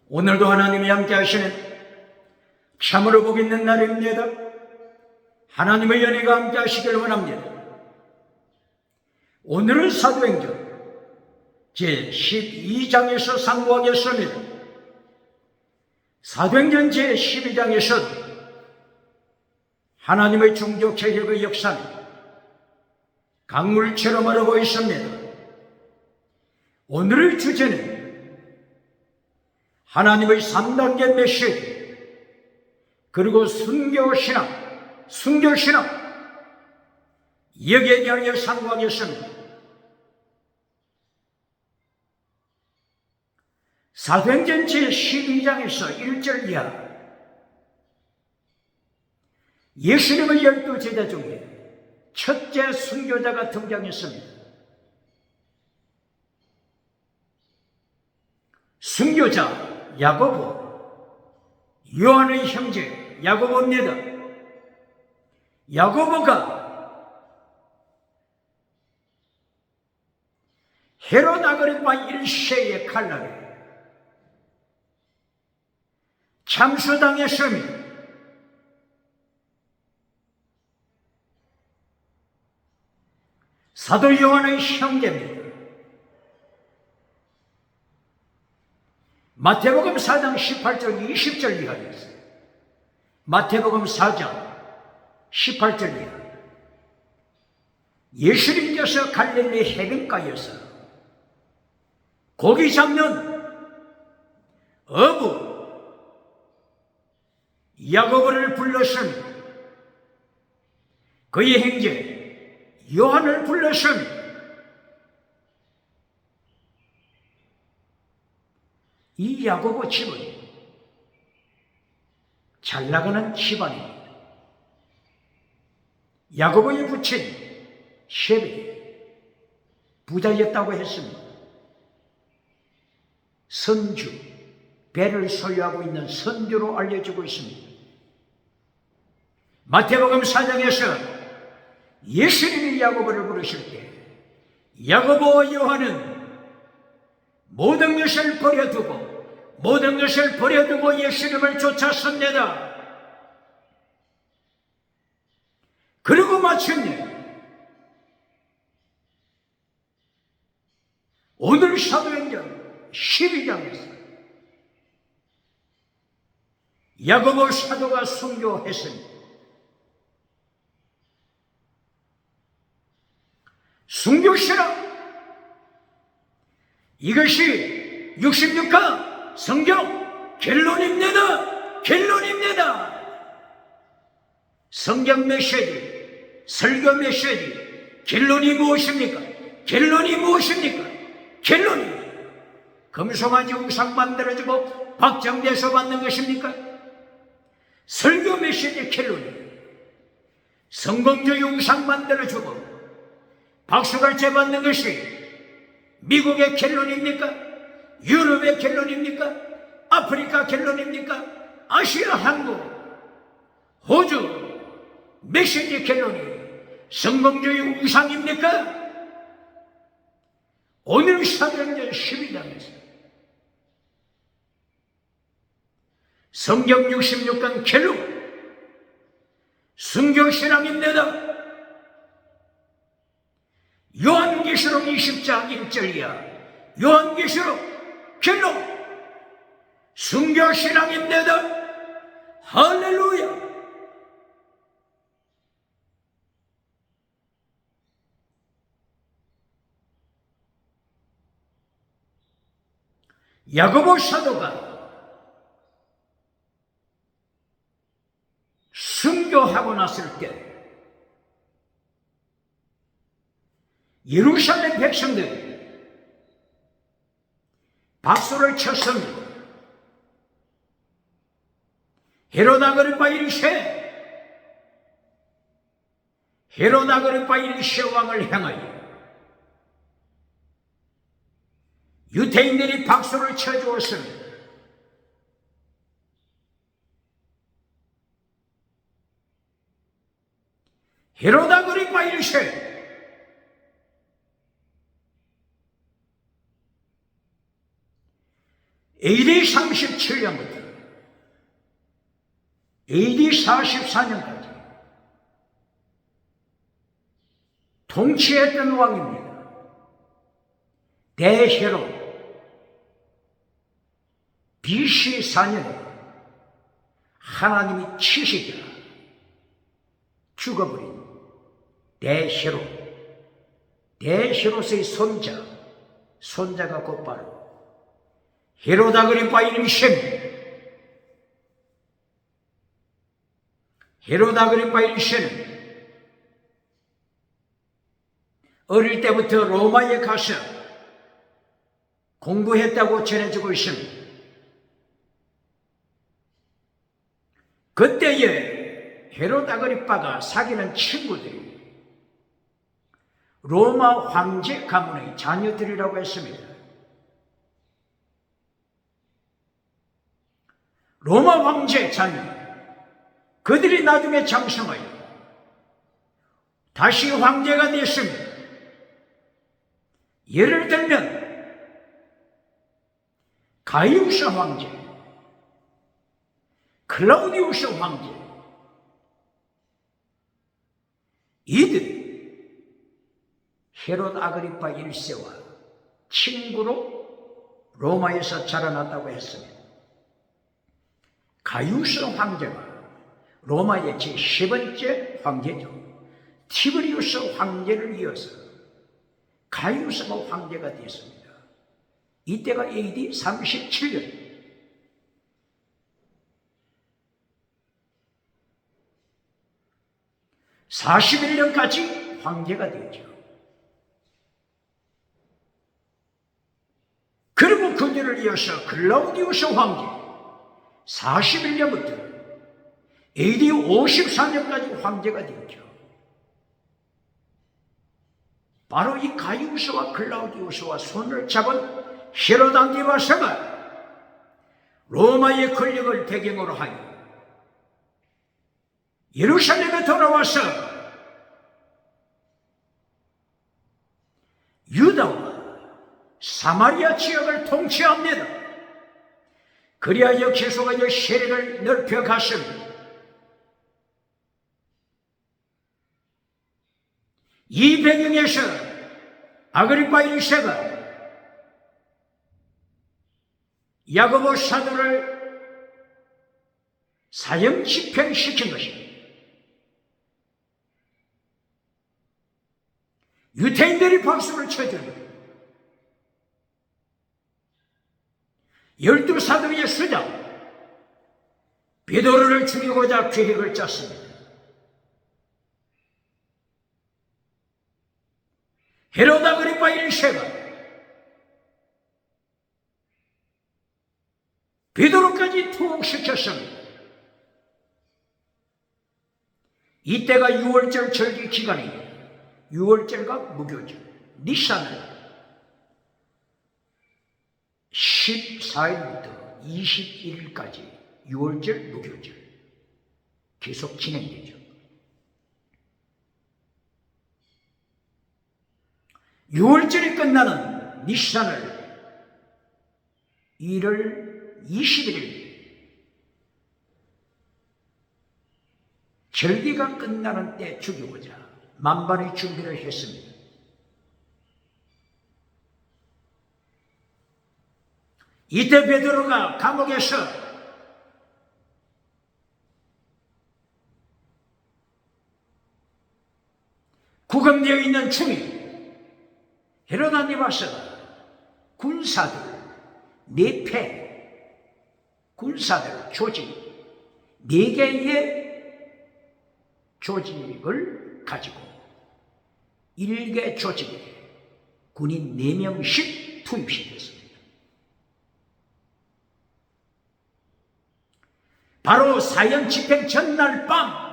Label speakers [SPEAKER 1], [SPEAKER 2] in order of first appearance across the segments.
[SPEAKER 1] 오늘도 하나님이 함께 하시는 참으로 복 있는 날입니다. 하나님의 연혜가 함께 하시길 원합니다. 오늘은 사도행전 제12장에서 상고하겠습니다. 사도행전 제12장에서 하나님의 종교 개혁의 역사는 강물처럼 흐르고 있습니다. 오늘의 주제는 하나님의 3단계 메시지, 그리고 순교신앙, 여기에 대하여 상고하겠습니다. 사도행전 제12장에서 1절 이하 예수님의 12제자 중에 첫째 순교자가 등장했습니다. 순교자 야고보, 요한의 형제 야고보입니다. 야고보가 헤롯 아그리파 1세의 칼날에 참수당했습니다. 사도 요한의 형제입니다. 마태복음 4장 18절 20절 이하에 있어요. 마태복음 4장 18절 이하. 예수님께서 갈릴리 해변가에서 고기 잡는 어부 야고보를 불렀습니다. 그의 형제 요한을 불렀습니다. 이 야고보 집은 잘 나가는 집안입니다. 야고보의 부친 셰베 부자였다고 했습니다. 선주, 배를 소유하고 있는 선주로 알려지고 있습니다. 마태복음 4장에서 예수님이 야고보를 부르실 때 야고보와 요한은 모든 것을 버려두고 예수님을 쫓았습니다. 그리고 마침내 오늘 사도행전 12장에서 야고보 사도가 순교했습니다. 순교신앙, 이것이 66강 성경 결론입니다. 성경 메시지, 설교 메시지, 결론이 무엇입니까? 금송아지 우상 만들어주고 박장대소 받는 것입니까? 설교 메시지 결론이 성공주의 우상 만들어주고 박수갈채 받는 것이 미국의 결론입니까? 유럽의 결론입니까? 아프리카 결론입니까? 아시아, 한국, 호주 메시지 결론이 성공주의 우상입니까? 오늘 사도행전 12장에서 성경 66강 결론 순교신앙입니다. 요한계시록 20장 1절이야. 요한계시록 결론 순교신앙입니다. 할렐루야. 야고보 사도가 순교하고 났을 때 예루살렘 백성들이 박수를 쳤습니다. 헤롯 아그리파 1세 왕을 향하여 유대인들이 박수를 쳐주었습니다. 헤롯 아그리파 1세 AD 37년부터 AD 44년까지 통치했던 왕입니다. 대헤롯 BC 4년에 하나님이 치시자 죽어버린 대헤롯의 손자가 곧바로 헤롯 아그리파 1세입니다. 헤롯 아그리파 1세는 어릴 때부터 로마에 가서 공부했다고 전해지고 있습니다. 그때에 헤롯 아그리파가 사귀는 친구들이 로마 황제 가문의 자녀들이라고 했습니다. 로마 황제 자녀, 그들이 나중에 장성하여 다시 황제가 되었습니다. 예를 들면 가이우스 황제, 클라우디우스 황제, 이들이 헤롯 아그리파 1세와 친구로 로마에서 자라났다고 했습니다. 가이우스 황제가 로마의 제10번째 황제죠. 티베리우스 황제를 이어서 가이우스가 황제가 되었습니다. 이때가 AD 37년. 41년까지 황제가 되었죠. 그리고 그들을 이어서 클라우디우스 황제 41년부터 AD 54년까지 황제가 되었죠. 바로 이 가이우스와 클라우디우스와 손을 잡은 헤롯 안티바스가 로마의 권력을 배경으로 하여 예루살렘에 돌아와서 유다와 사마리아 지역을 통치합니다. 그리하여 계속하여 세력을 넓혀갔습니다. 이 배경에서 아그리파 1세가 야고보 사도를 사형 집행시킨 것입니다. 유대인들이 박수를 쳐줍니다. 12사도의 수장 베드로를 죽이고자 계획을 짰습니다. 헤롯 아그리파 1세가 베드로까지 투옥시켰습니다. 이때가 6월절 절기 기간입니다. 6월절과 무교절, 니산을 14일부터 21일까지 6월절, 무교절 계속 진행되죠. 6월절이 끝나는 니산을 1월 21일 절기가 끝나는 때 죽이고자 만반의 준비를 했습니다. 이때 베드로가 감옥에서 구금되어 있는 중에 헤롯 안티바스가 군사들 4패 군사들 조직 4개의 조직을 가지고 1개 조직에 군인 4명씩 투입시켰습니다. 바로 사형 집행 전날 밤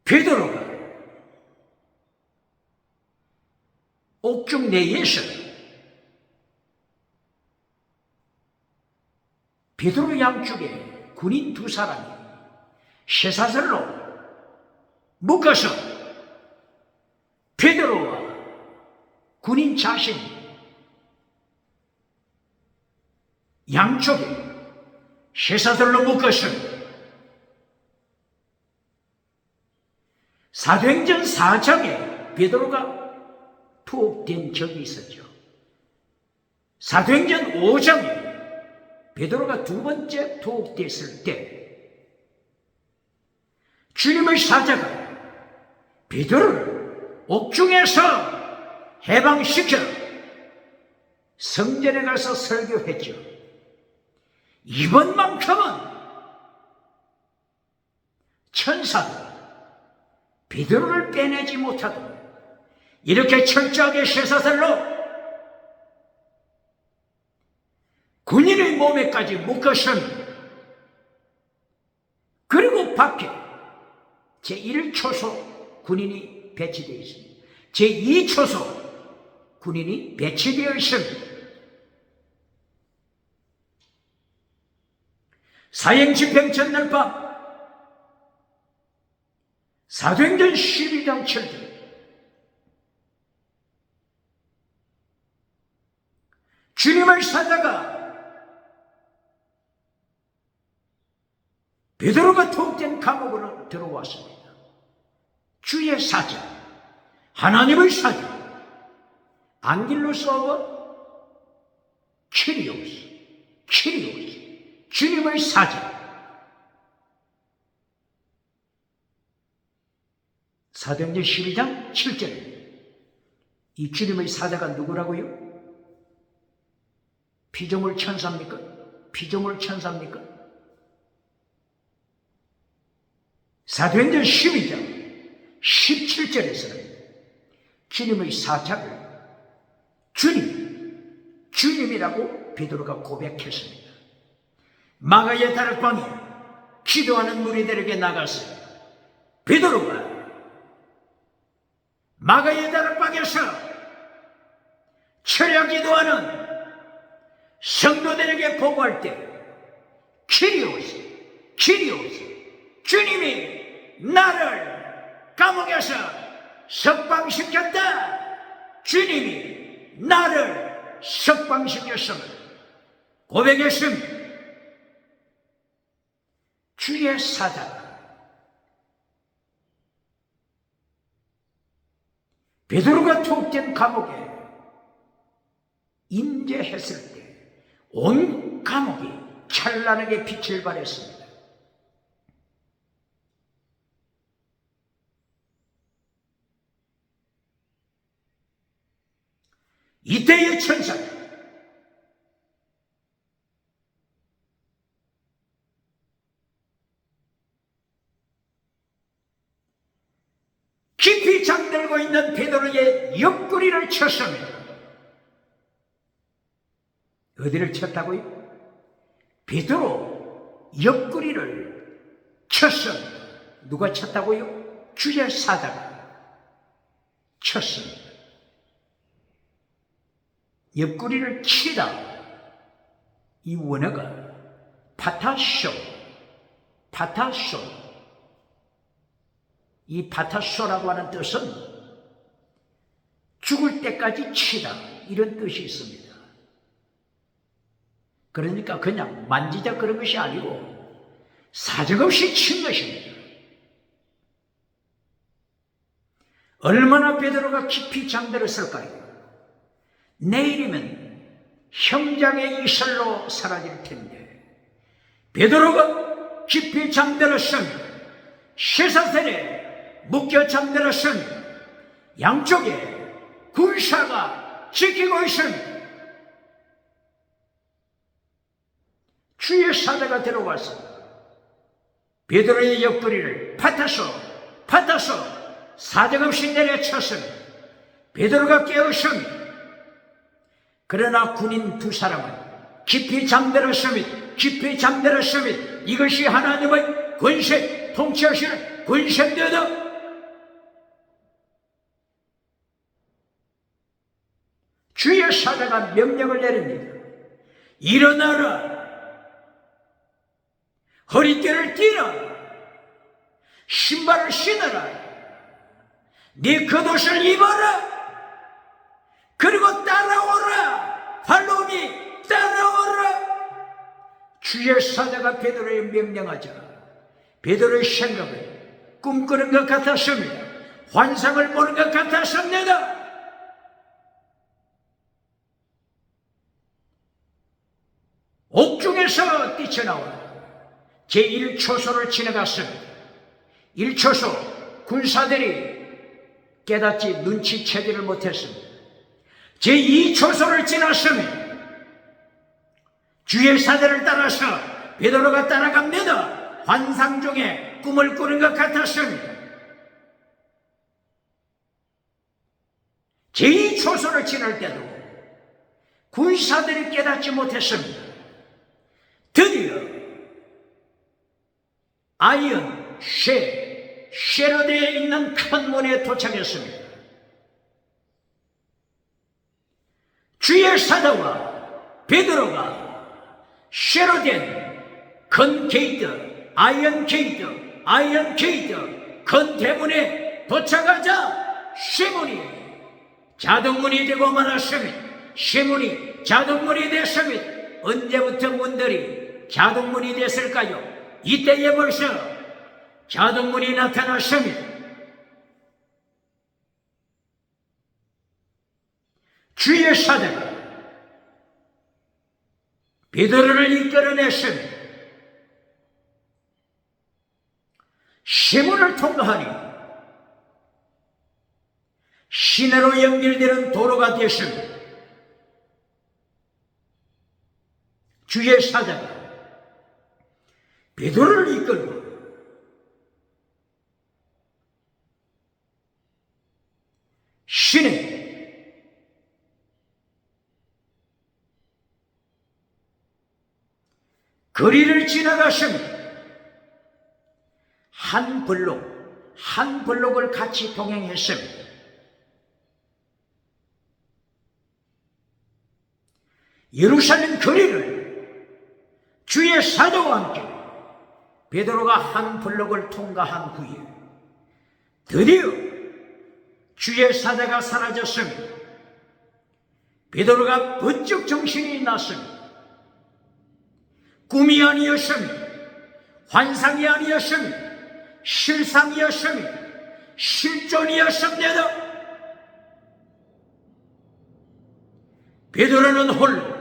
[SPEAKER 1] 베드로가 옥중 내에서 베드로 양쪽에 군인 2사람이 쇠사슬로 묶어서 베드로와 군인 자신 양쪽에 쇠사슬로 묶었습니다. 사도행전 4장에 베드로가 투옥된 적이 있었죠. 사도행전 5장에 베드로가 두 번째 투옥됐을 때 주님의 사자가 베드로를 옥중에서 해방시켜 성전에 가서 설교했죠. 이번만큼은 천사도 베드로를 빼내지 못하고 이렇게 철저하게 쇠사슬로 군인의 몸에까지 묶었습니다. 그리고 밖에 제1초소 군인이 배치되어 있습니다. 제2초소 군인이 배치되어 있습니다. 사형 집행 전날 밤 사도행전 12장 7절 주님의 사자가 베드로가 투옥된 감옥으로 들어왔습니다. 주의 사자, 하나님의 사자, 안길로스 오브 키리오스, 주님의 사자. 사도행전 12장 7절 이 주님의 사자가 누구라고요? 피조물 천사입니까? 피조물 천사입니까? 사도행전 12장 17절에서는 주님의 사자를 주님이라고 베드로가 고백했습니다. 마가의 다락방에 기도하는 무리들에게 나가서 베드로가 마가의 다락방에서 철야 기도하는 성도들에게 보고할 때 키리오스 주님이 나를 감옥에서 석방시켰다. 주님이 나를 석방시켰음을 고백했습니다. 주의 사자가 베드로가 투옥된 감옥에 임재했을 때 온 감옥이 찬란하게 빛을 발했습니다. 이때의 천사는 깊이 잠들고 있는 베드로의 옆구리를 쳤습니다. 어디를 쳤다고요? 베드로 옆구리를 쳤습니다. 누가 쳤다고요? 주의 사자가 쳤습니다. 옆구리를 치다. 이 원어가 파타쇼. 이 파타쇼라고 하는 뜻은 죽을 때까지 치다 이런 뜻이 있습니다. 그러니까 그냥 만지작 그런 것이 아니고 사정없이 친 것입니다. 얼마나 베드로가 깊이 잠들었을까요? 내일이면 형장의 이슬로 사라질 텐데 베드로가 깊이 잠들었습니다. 쇠사슬에 묶여 잠들었습니다. 양쪽에 군사가 지키고 있습니다. 주의 사자가 들어와서 베드로의 옆구리를 파타소 사정없이 내려쳤습니다. 베드로가 깨었습니다. 그러나 군인 두 사람은 깊이 잠들었습니다. 이것이 하나님의 권세, 통치하시는 권세입니다. 주의 사자가 명령을 내립니다. 일어나라. 허리띠를 띠라. 신발을 신어라. 네 겉옷을 입어라. 그리고 따라오라. 팔로우미, 따라오라. 주의 사자가 베드로에 명령하자 베드로의 생각을 꿈꾸는 것 같았습니다. 환상을 보는 것 같았습니다. 옥중에서 뛰쳐나오라. 제1초소를 지나갔습니다. 1초소 군사들이 깨닫지 눈치채지를 못했습니다. 제2초소를 지났습니다. 주의 사자를 따라서 베드로가 따라갑니다. 환상 중에 꿈을 꾸는 것 같았습니다. 제2초소를 지날 때도 군사들이 깨닫지 못했습니다. 드디어 아이언 쉐로드에 있는 큰 문에 도착했습니다. 주의 사자와 베드로가 쉐로된 큰 게이트, 아이언 게이트 큰 대문에 도착하자 쉐문이 자동문이 되고 말았습니다. 쉐문이 자동문이 됐습니다. 언제부터 문들이 자동문이 됐을까요? 이때에 벌써 자동문이 나타났습니다. 주의 사자가 베드로를 이끌어냈습니다. 시문을 통과하니 시내로 연결되는 도로가 되었습니다. 주의 사자가 베드로를 이끌고 시내 거리를 지나갔습니다. 한 블록을 같이 동행했습니다. 예루살렘 거리를 주의 사자와 함께 베드로가 한 블록을 통과한 후에 드디어 주의 사자가 사라졌습니다. 베드로가 번쩍 정신이 났습니다. 꿈이 아니었습니다. 환상이 아니었습니다. 실상이었습니다. 실존이었습니다. 베드로는 홀로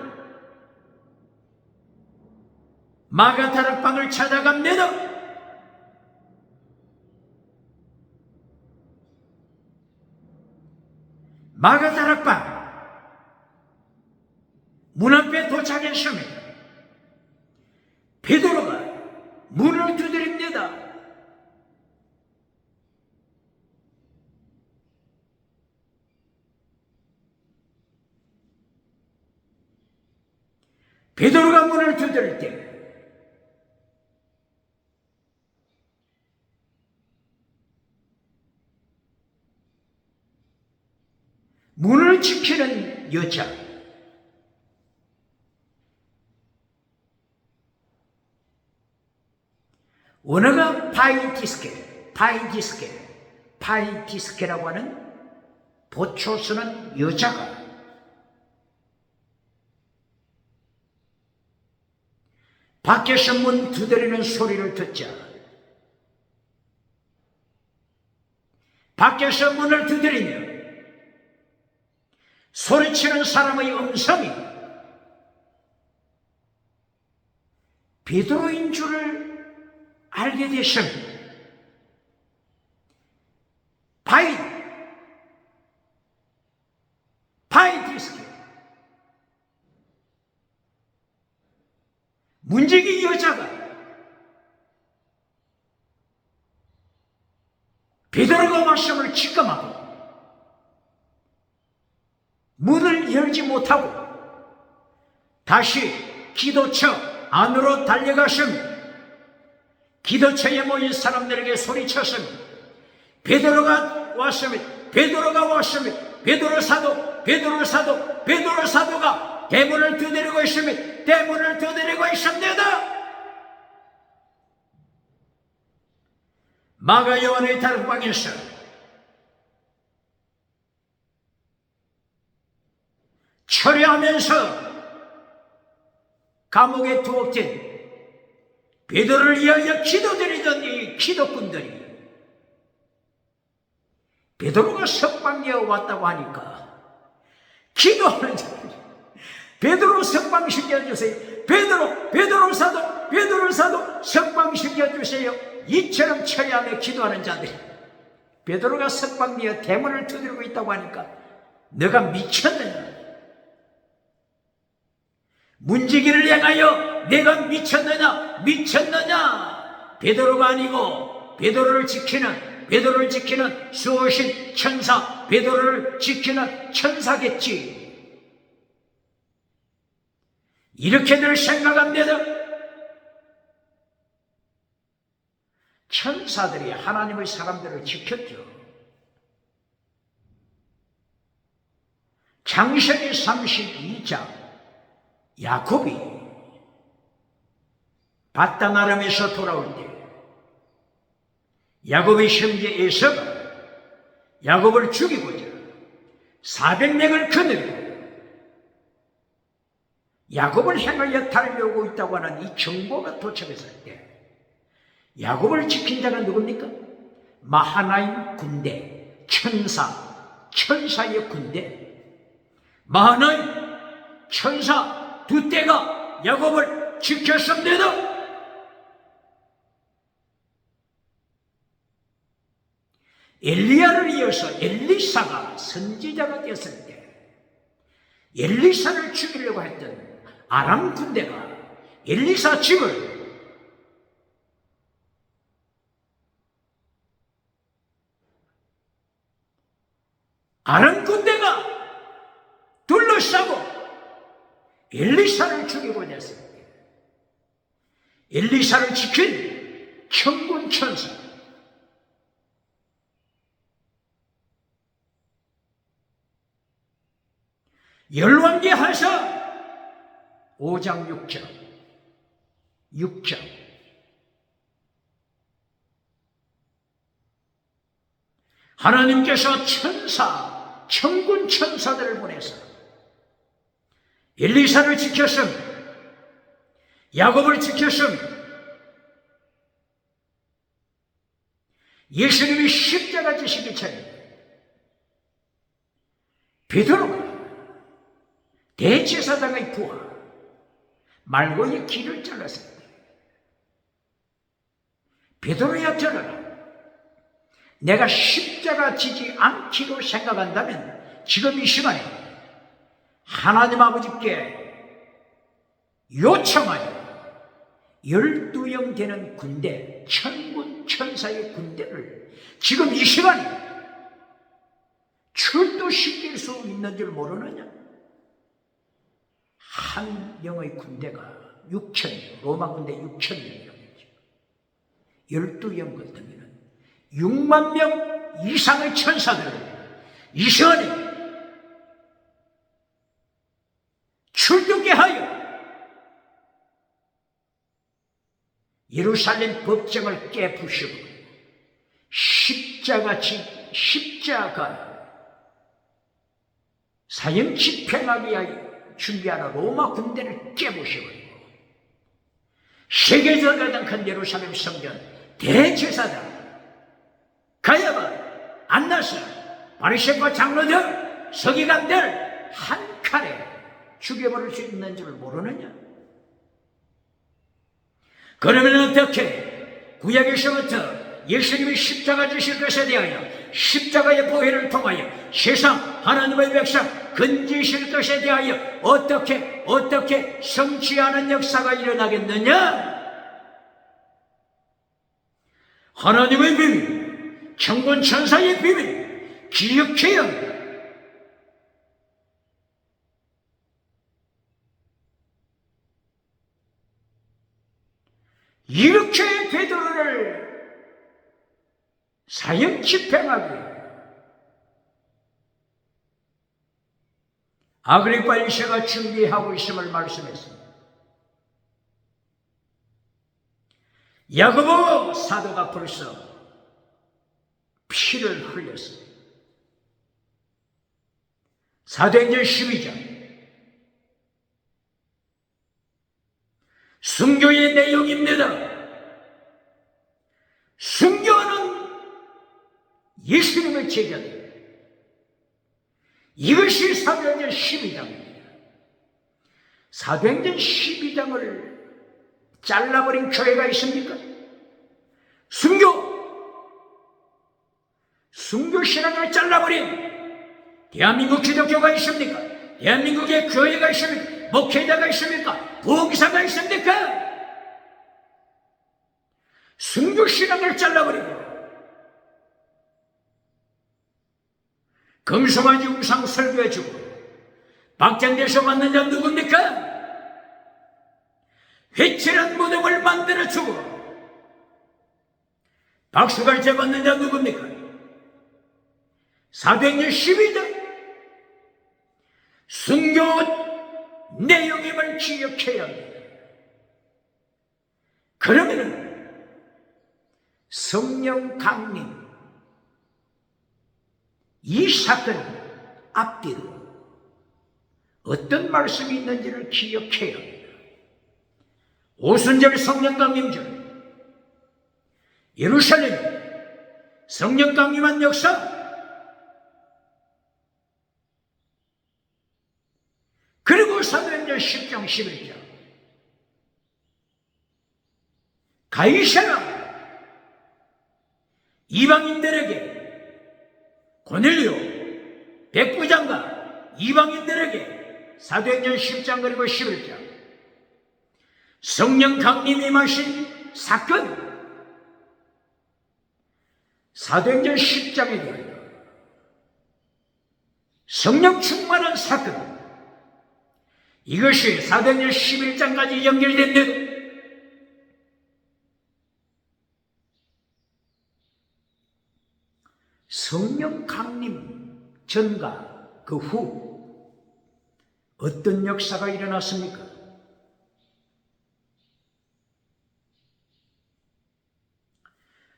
[SPEAKER 1] 마가다락방을 찾아갑니다. 마가다락방 문 앞에 도착했습니다. 베드로가 문을 두드립니다. 베드로가 문을 두드릴 때 문을 지키는 여자, 원어가 파이디스케라고 하는 보초 쓰는 여자가 밖에서 문 두드리는 소리를 듣자 밖에서 문을 두드리며 소리치는 사람의 음성이 베드로인 줄을 알게 되십니다. 파이디스케 문지기 여자가 베드로가 말씀을 직감하고 문을 열지 못하고 다시 기도처 안으로 달려갔습니다. 기도처에 모인 사람들에게 소리쳤습니다. 베드로가 왔습니다. 베드로 사도가 대문을 두드리고 있습니다. 대문을 두드리고 있습니다. 마가 요한의 다락방에서 철회하면서 감옥에 투옥된 베드로를 위하여 기도드리던 이 기독군들이 베드로가 석방되어 왔다고 하니까 기도하는 자들이 베드로 석방시켜주세요. 베드로 사도 석방시켜주세요. 이처럼 철야하며 기도하는 자들이 베드로가 석방되어 대문을 두드리고 있다고 하니까 너가 미쳤느냐? 문지기를 향하여 내가 미쳤느냐? 베드로가 아니고 베드로를 지키는 수호신 천사, 베드로를 지키는 천사겠지. 이렇게들 생각합니다. 천사들이 하나님의 사람들을 지켰죠. 창세기 32장 야곱이 밧단 아람에서 돌아올 때 야곱의 형제 에서가 야곱을 죽이고자 400명을 거느리고 야곱을 향하여 달려오고 있다고 하는 이 정보가 도착했을 때 야곱을 지킨 자가 누굽니까? 마하나임 군대, 천사의 군대. 마하나임 천사 두 떼가 야곱을 지켰습니다. 엘리야를 이어서 엘리사가 선지자가 됐을 때 엘리사를 죽이려고 했던 아람 군대가 엘리사 집을 아람 군대가 둘러싸고 엘리사를 죽이고 됐을 때 엘리사를 지킨 천군 천사 열왕기하사 5장 6장 하나님께서 천군 천사들을 보내서 엘리사를 지켰음, 야곱을 지켰음, 예수님이 십자가 지시기 전에 베드로가 대제사장의 부하 말고의 길을 잘랐을 때 베드로야 들어라. 내가 십자가 지지 않기로 생각한다면 지금 이 시간에 하나님 아버지께 요청하여 12영 되는 군대, 천군 천사의 군대를 지금 이 시간에 출도시킬 수 있는 줄 모르느냐? 한 명의 군대가 6,000명, 로마 군대 6,000명이라고 했죠. 12영 같으면 6만 명 이상의 천사들을 이 시간에 출두케 하여 예루살렘 법정을 깨부시고 십자가 사형 집행하기 위하여 준비하는 로마 군대를 깨부셔버리고 세계적으로 가장 큰 예루살렘 성전 대제사장 가야바, 안나스, 바리새파 장로들, 서기관들 한 칼에 죽여버릴 수 있는 줄 모르느냐? 그러면 어떻게 구약에서부터 예수님이 십자가 지실 것에 대하여 십자가의 보혈을 통하여 세상 하나님의 백성 건지실 것에 대하여 어떻게 성취하는 역사가 일어나겠느냐? 하나님의 비밀, 천군 천사의 비밀 기억해야 합니다. 이렇게 베드로를 사형 집행하기 아그리파 1세가 준비하고 있음을 말씀했습니다. 야고보 사도가 벌써 피를 흘렸습니다. 사도행전 12장 순교의 내용입니다. 순교는 예수님의 제자들. 이것이 사도행전 12장입니다. 사도행전 12장을 잘라버린 교회가 있습니까? 순교신앙을 잘라버린 대한민국 기독교가 있습니까? 대한민국의 교회가 있습니까? 목회자가 있습니까? 부흥사가 있습니까? 순교신앙을 잘라버리고 금송아지 우상 설교해주고 박장대소 받는 자 누굽니까? 회칠한 무덤을 만들어주고 박수갈채 받는 자 누굽니까? 사도행전 12장 순교 내용임을 기억해야 합니다. 그러면은 성령 강림 이 사건 앞뒤로 어떤 말씀이 있는지를 기억해야 합니다. 오순절 성령 강림절 예루살렘 성령 강림한 역사 그리고 사도행전 10장 11장 가이사랴 이방인들에게 고넬료 백부장과 이방인들에게 사도행전 10장 그리고 11장 성령 강림이 임하신 사건 사도행전 10장에 대하여 성령 충만한 사건 이것이 사도행전 11장까지 연결됩니다. 성령 강림 전과 그 후 어떤 역사가 일어났습니까?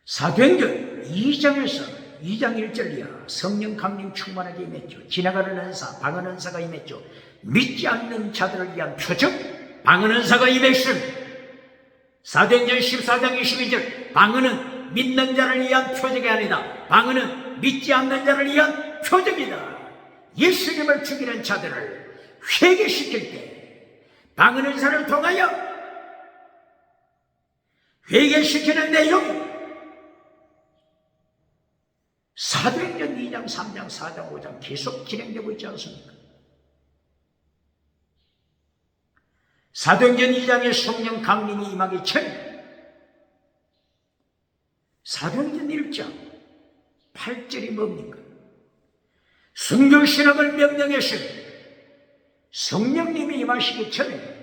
[SPEAKER 1] 사도행전 2장에서 2장 1절 이하 성령 강림 충만하게 임했죠. 지나가는 은사, 방언 은사가 임했죠. 믿지 않는 자들을 위한 표적, 방언 은사가 임했습니다. 사도행전 14장 22절 방언은 믿는 자를 위한 표적이 아니다. 방언은 믿지 않는 자를 위한 표적이다. 예수님을 죽이는 자들을 회개시킬 때 방언 은사를 통하여 회개시키는 내용이 사도행전 2장, 3장, 4장, 5장 계속 진행되고 있지 않습니까? 사도행전 2장의 성령 강림이 임하기 전에 사도행전 1장 8절이 뭡니까? 순교신앙을 명령했으니 성령님이 임하시기 전에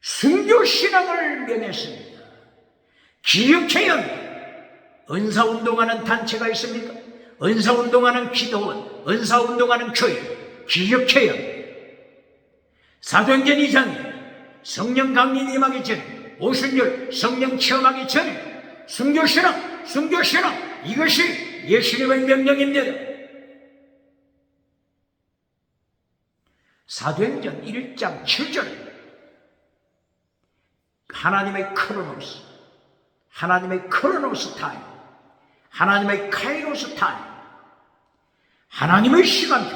[SPEAKER 1] 순교신앙을 명했습니다. 기억해야 합니다. 은사운동하는 단체가 있습니까? 은사운동하는 기도원, 은사운동하는 교회 기억해야 합니다. 사도행전 2장에 성령 강림이 임하기 전에 오순절 성령 체험하기 전에 순교신앙 이것이 예수님의 명령입니다. 사도행전 1장 7절 하나님의 크로노스 타임, 하나님의 카이로스 타임, 하나님의 시간표,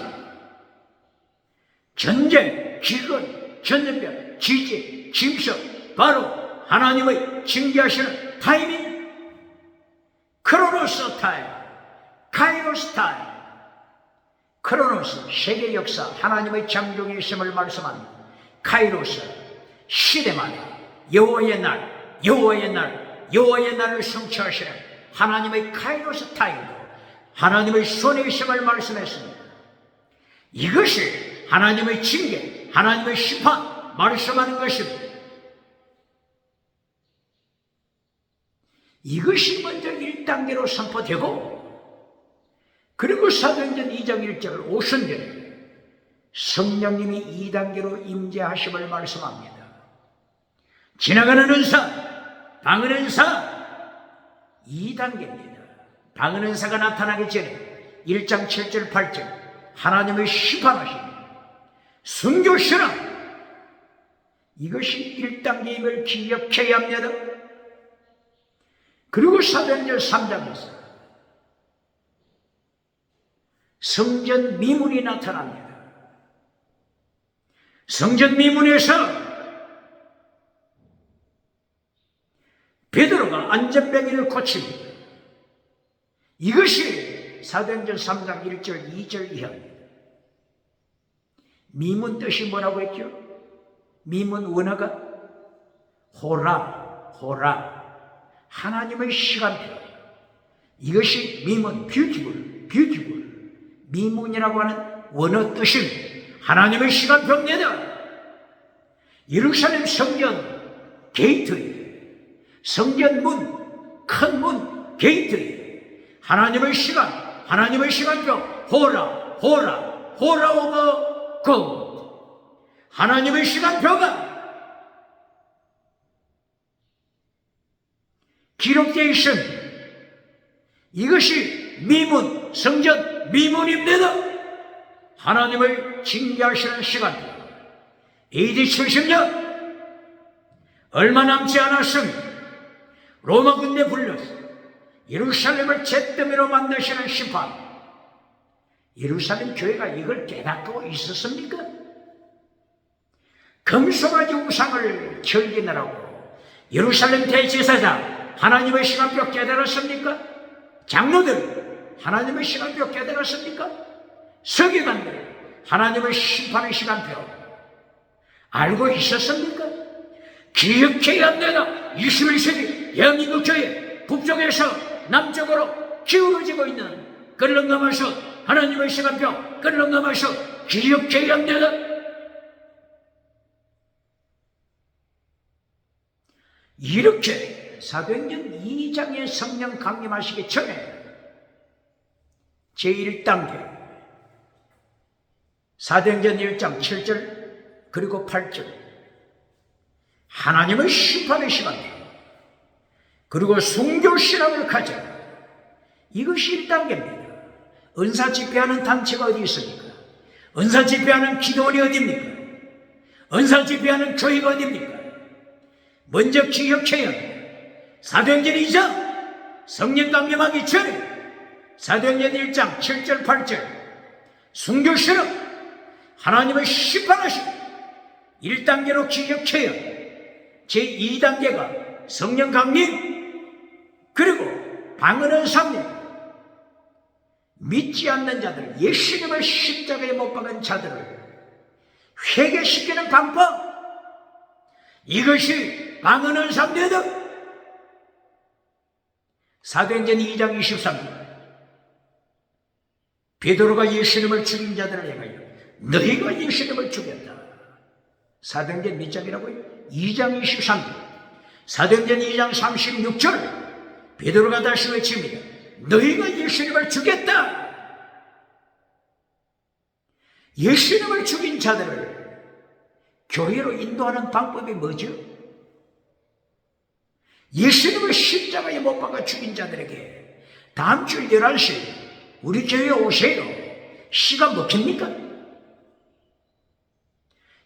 [SPEAKER 1] 전쟁, 기근, 전염병, 지진, 짐승, 바로 하나님의 징계하시는 타이밍, 크로노스 타임, 카이로스 타임. 크로노스, 세계 역사, 하나님의 창조의 있음을 말씀합니다. 카이로스, 시대마다 여호와의 날을 성취하시는 하나님의 카이로스 타임도 하나님의 손에 있음을 말씀했습니다. 이것이 하나님의 징계, 하나님의 심판 말씀하는 것입니다. 이것이 먼저 1단계로 선포되고 그리고 사도행전 2장 1절 오순절에 성령님이 2단계로 임재하심을 말씀합니다. 지나가는 은사, 방언 은사 2단계입니다. 방언 은사가 나타나기 전에 1장 7절 8절 하나님의 심판하심, 순교신앙 이것이 1단계임을 기억해야 합니다. 그리고 사도행전 3장에서 성전 미문이 나타납니다. 성전 미문에서 베드로가 안전뱅이를 고칩니다. 이것이 사도행전 3장 1절 2절 이하입니다. 미문 뜻이 뭐라고 했죠? 미문 원어가 호라 하나님의 시간표. 이것이 미문 뷰티풀 미문이라고 하는 원어 뜻은 하나님의 시간표입니다. 예루살렘 성전 게이트에 성전 문, 큰 문 게이트에 하나님의 시간, 하나님의 시간표 호라 오버 고 하나님의 시간표가 기록되어 있습니다. 이것이 미문, 성전 미문입니다. 하나님을 징계하시는 시간표. AD 70년 얼마 남지 않았습니다. 로마 군대 불러서 예루살렘을 잿더미로 만드시는 심판. 예루살렘 교회가 이걸 깨닫고 있었습니까? 금송아지 우상을 즐기느라고 예루살렘 대제사장 하나님의 시간표 깨달았습니까? 장로들 하나님의 시간표 깨달았습니까? 서기관들 하나님의 심판의 시간표 알고 있었습니까? 기억해야 합니다. 21세기 대한민국 교회 북쪽에서 남쪽으로 기울어지고 있는 끌렁가마서 하나님의 시간표 끌렁가마서 기억해야 합니다. 이렇게 사도행전 2장에 성령 강림하시기 전에 제1단계 사도행전 1장 7절 그리고 8절 하나님의 심판의 시간 그리고 순교신앙을 가져 이것이 1단계입니다. 은사 집회하는 단체가 어디 있습니까? 은사 집회하는 기도원이 어디입니까? 은사 집회하는 교회가 어디입니까? 먼저 기억해야 합니다. 사도행전 2장 성령 강림하기 전에 사도행전 1장 7절 8절 순교신앙 하나님의 심판하시고 1단계로 기억해야 제2단계가 성령 강림 그리고 방언은 삽니다. 믿지 않는 자들 예수님을 십자가에 못 박은 자들을 회개시키는 방법 이것이 방언은 삽니다. 사도행전 2장 23절 베드로가 예수님을 죽인 자들을 향하여 너희가 예수님을 죽였다. 사도행전 몇 장이라고요? 2장 23절 사도행전 2장 36절 베드로가 다시 외칩니다. 너희가 예수님을 죽였다. 예수님을 죽인 자들을 교회로 인도하는 방법이 뭐죠? 예수님을 십자가에 못 박아 죽인 자들에게 다음 주 11시 우리 교회에 오세요. 시간 먹힙니까?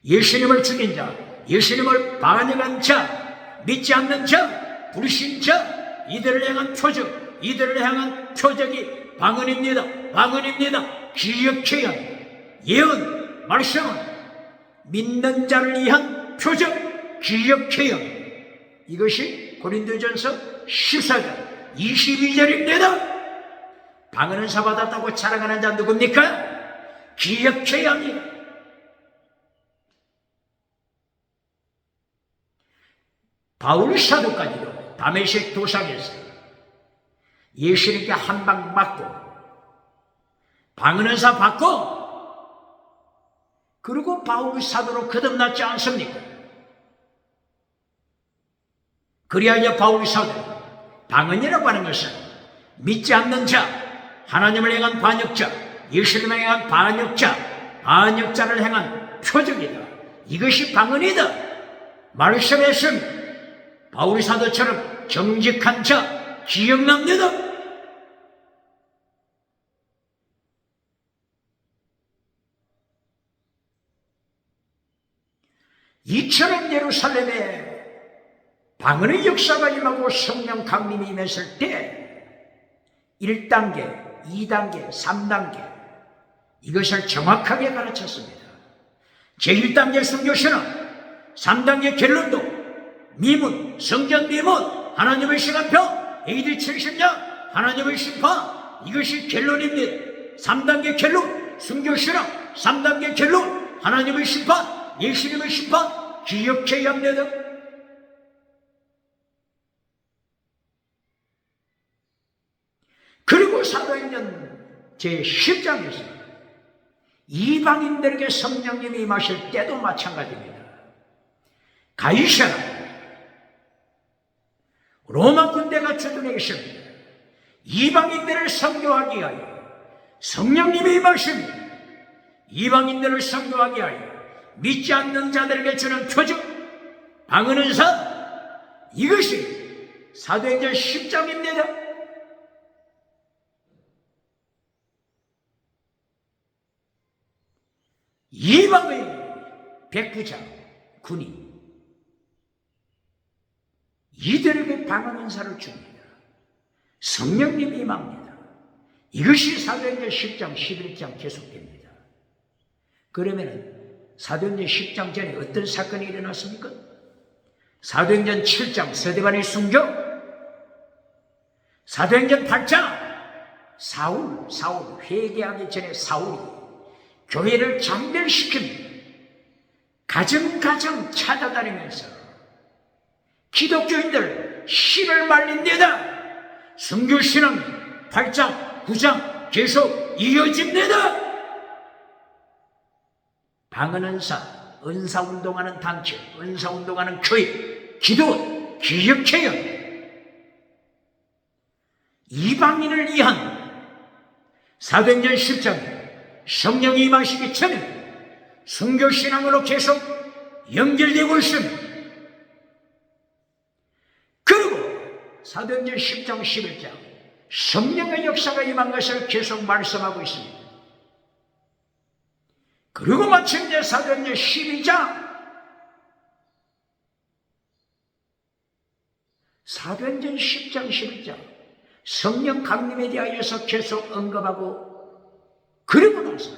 [SPEAKER 1] 예수님을 죽인 자, 예수님을 반역한 자, 믿지 않는 자, 불신자 이들을 향한 표적, 이들을 향한 표적이 방언입니다. 방언입니다. 기억해야 합니다. 예언, 말씀은 믿는 자를 위한 표적, 기억해야 합니다. 이것이 고린도전서 14장 22절입니다. 방언은 사받았다고 자랑하는 자 누굽니까? 기억해야 합니다. 바울 사도까지도 다메섹 도상에서 예수님께 한 방 맞고 방언은사 받고 그리고 바울 사도로 거듭났지 않습니까? 그리하여 바울 사도 방언이라고 하는 것은 믿지 않는 자, 하나님을 향한 반역자, 예수님을 향한 반역자, 반역자를 향한 표적이다. 이것이 방언이다. 말씀했음 바울 사도처럼 정직한 자 기억납니다. 이처럼 예루살렘에 방언의 역사가 임하고 성령 강림이 임했을 때 1단계, 2단계, 3단계 이것을 정확하게 가르쳤습니다. 제1단계 순교신앙, 3단계 결론도, 미문, 성전 미문, 하나님의 시간표, AD 70년, 하나님의 심판, 이것이 결론입니다. 3단계 결론, 순교신앙, 3단계 결론, 하나님의 심판, 예수님의 심판, 기억해야 합니다. 그리고 사도행전 제10장에서 이방인들에게 성령님이 임하실 때도 마찬가지입니다. 가이사라 로마 군대가 주둔해 있습니다. 이방인들을 선교하기 위하여 성령님이 임하십니다. 이방인들을 선교하기 위하여 믿지 않는 자들에게 주는 표적, 방언 은사, 이것이 사도행전 10장입니다. 이방의 백부장, 군인, 이들에게 방언 은사를 줍니다. 성령님이 임합니다. 이것이 사도행전 10장, 11장 계속됩니다. 그러면 사도행전 10장 전에 어떤 사건이 일어났습니까? 사도행전 7장 스데반의 순교, 사도행전 8장 사울 회개하기 전에 사울이 교회를 장멸시킵니다. 가정가정 찾아다니면서 기독교인들 씨를 말립니다. 순교신앙 8장, 9장 계속 이어집니다. 방언 은사, 은사운동하는 단체, 은사운동하는 교회, 기도, 기억해요. 이방인을 위한 사도행전 10장 성령이 임하시기 전에 순교신앙으로 계속 연결되고 있습니다. 그리고 사도행전 10장, 11장 성령의 역사가 임한 것을 계속 말씀하고 있습니다. 그리고 마침내 사도행전 12장 사도행전 10장, 11장 성령 강림에 대하여서 계속 언급하고 그리고 나서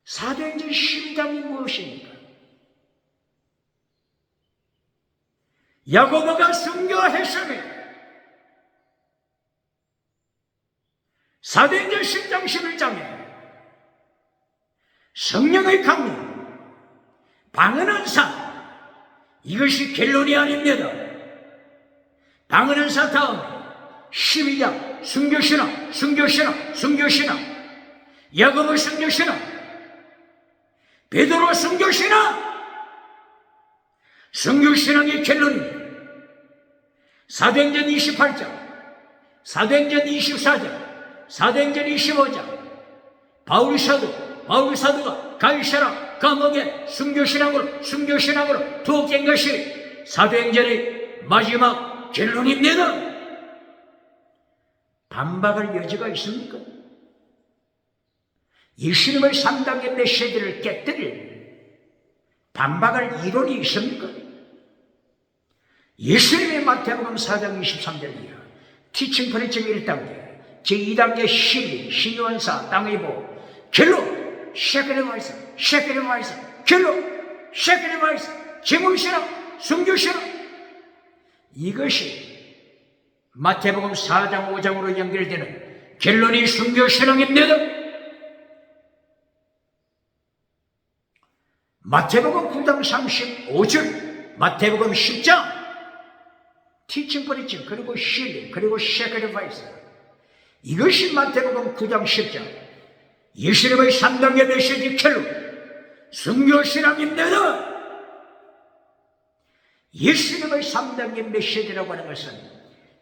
[SPEAKER 1] 사도행전 12장이 무엇입니까? 야고보가 순교했으며 사도행전 10장, 11장에 성령의 강림, 방언 은사, 이것이 결론이 아닙니다. 방언 은사 다음에 12장 순교신앙, 순교신앙, 순교신앙, 야고보 순교신앙, 베드로 순교신앙, 순교신앙의 결론입니다. 사도행전 28장, 사도행전 24장, 사도행전 25장, 바울 사도가 가이사라 감옥에 순교신앙으로 투옥된 것이 사도행전의 마지막 결론입니다. 반박할 여지가 있습니까? 예수님의 3단계 메시지를 깨뜨릴 반박할 이론이 있습니까? 예수님의 마태복음 4장 23절 이하 티칭 프리칭 1단계 제2단계 신유원사 땅의 보 결론 셰크레마이스 결론 셰크레마이스 제물신앙 순교신앙 이것이 마태복음 4장 5장으로 연결되는 결론이 순교신앙입니다. 마태복음 9장 35절 마태복음 10장 티칭 프리칭 그리고 힐링 그리고 세크리파이스 이것이 마태복음 9장 10장 예수님의 3단계 메시지 결론 순교신앙입니다. 예수님의 3단계 메시지라고 하는 것은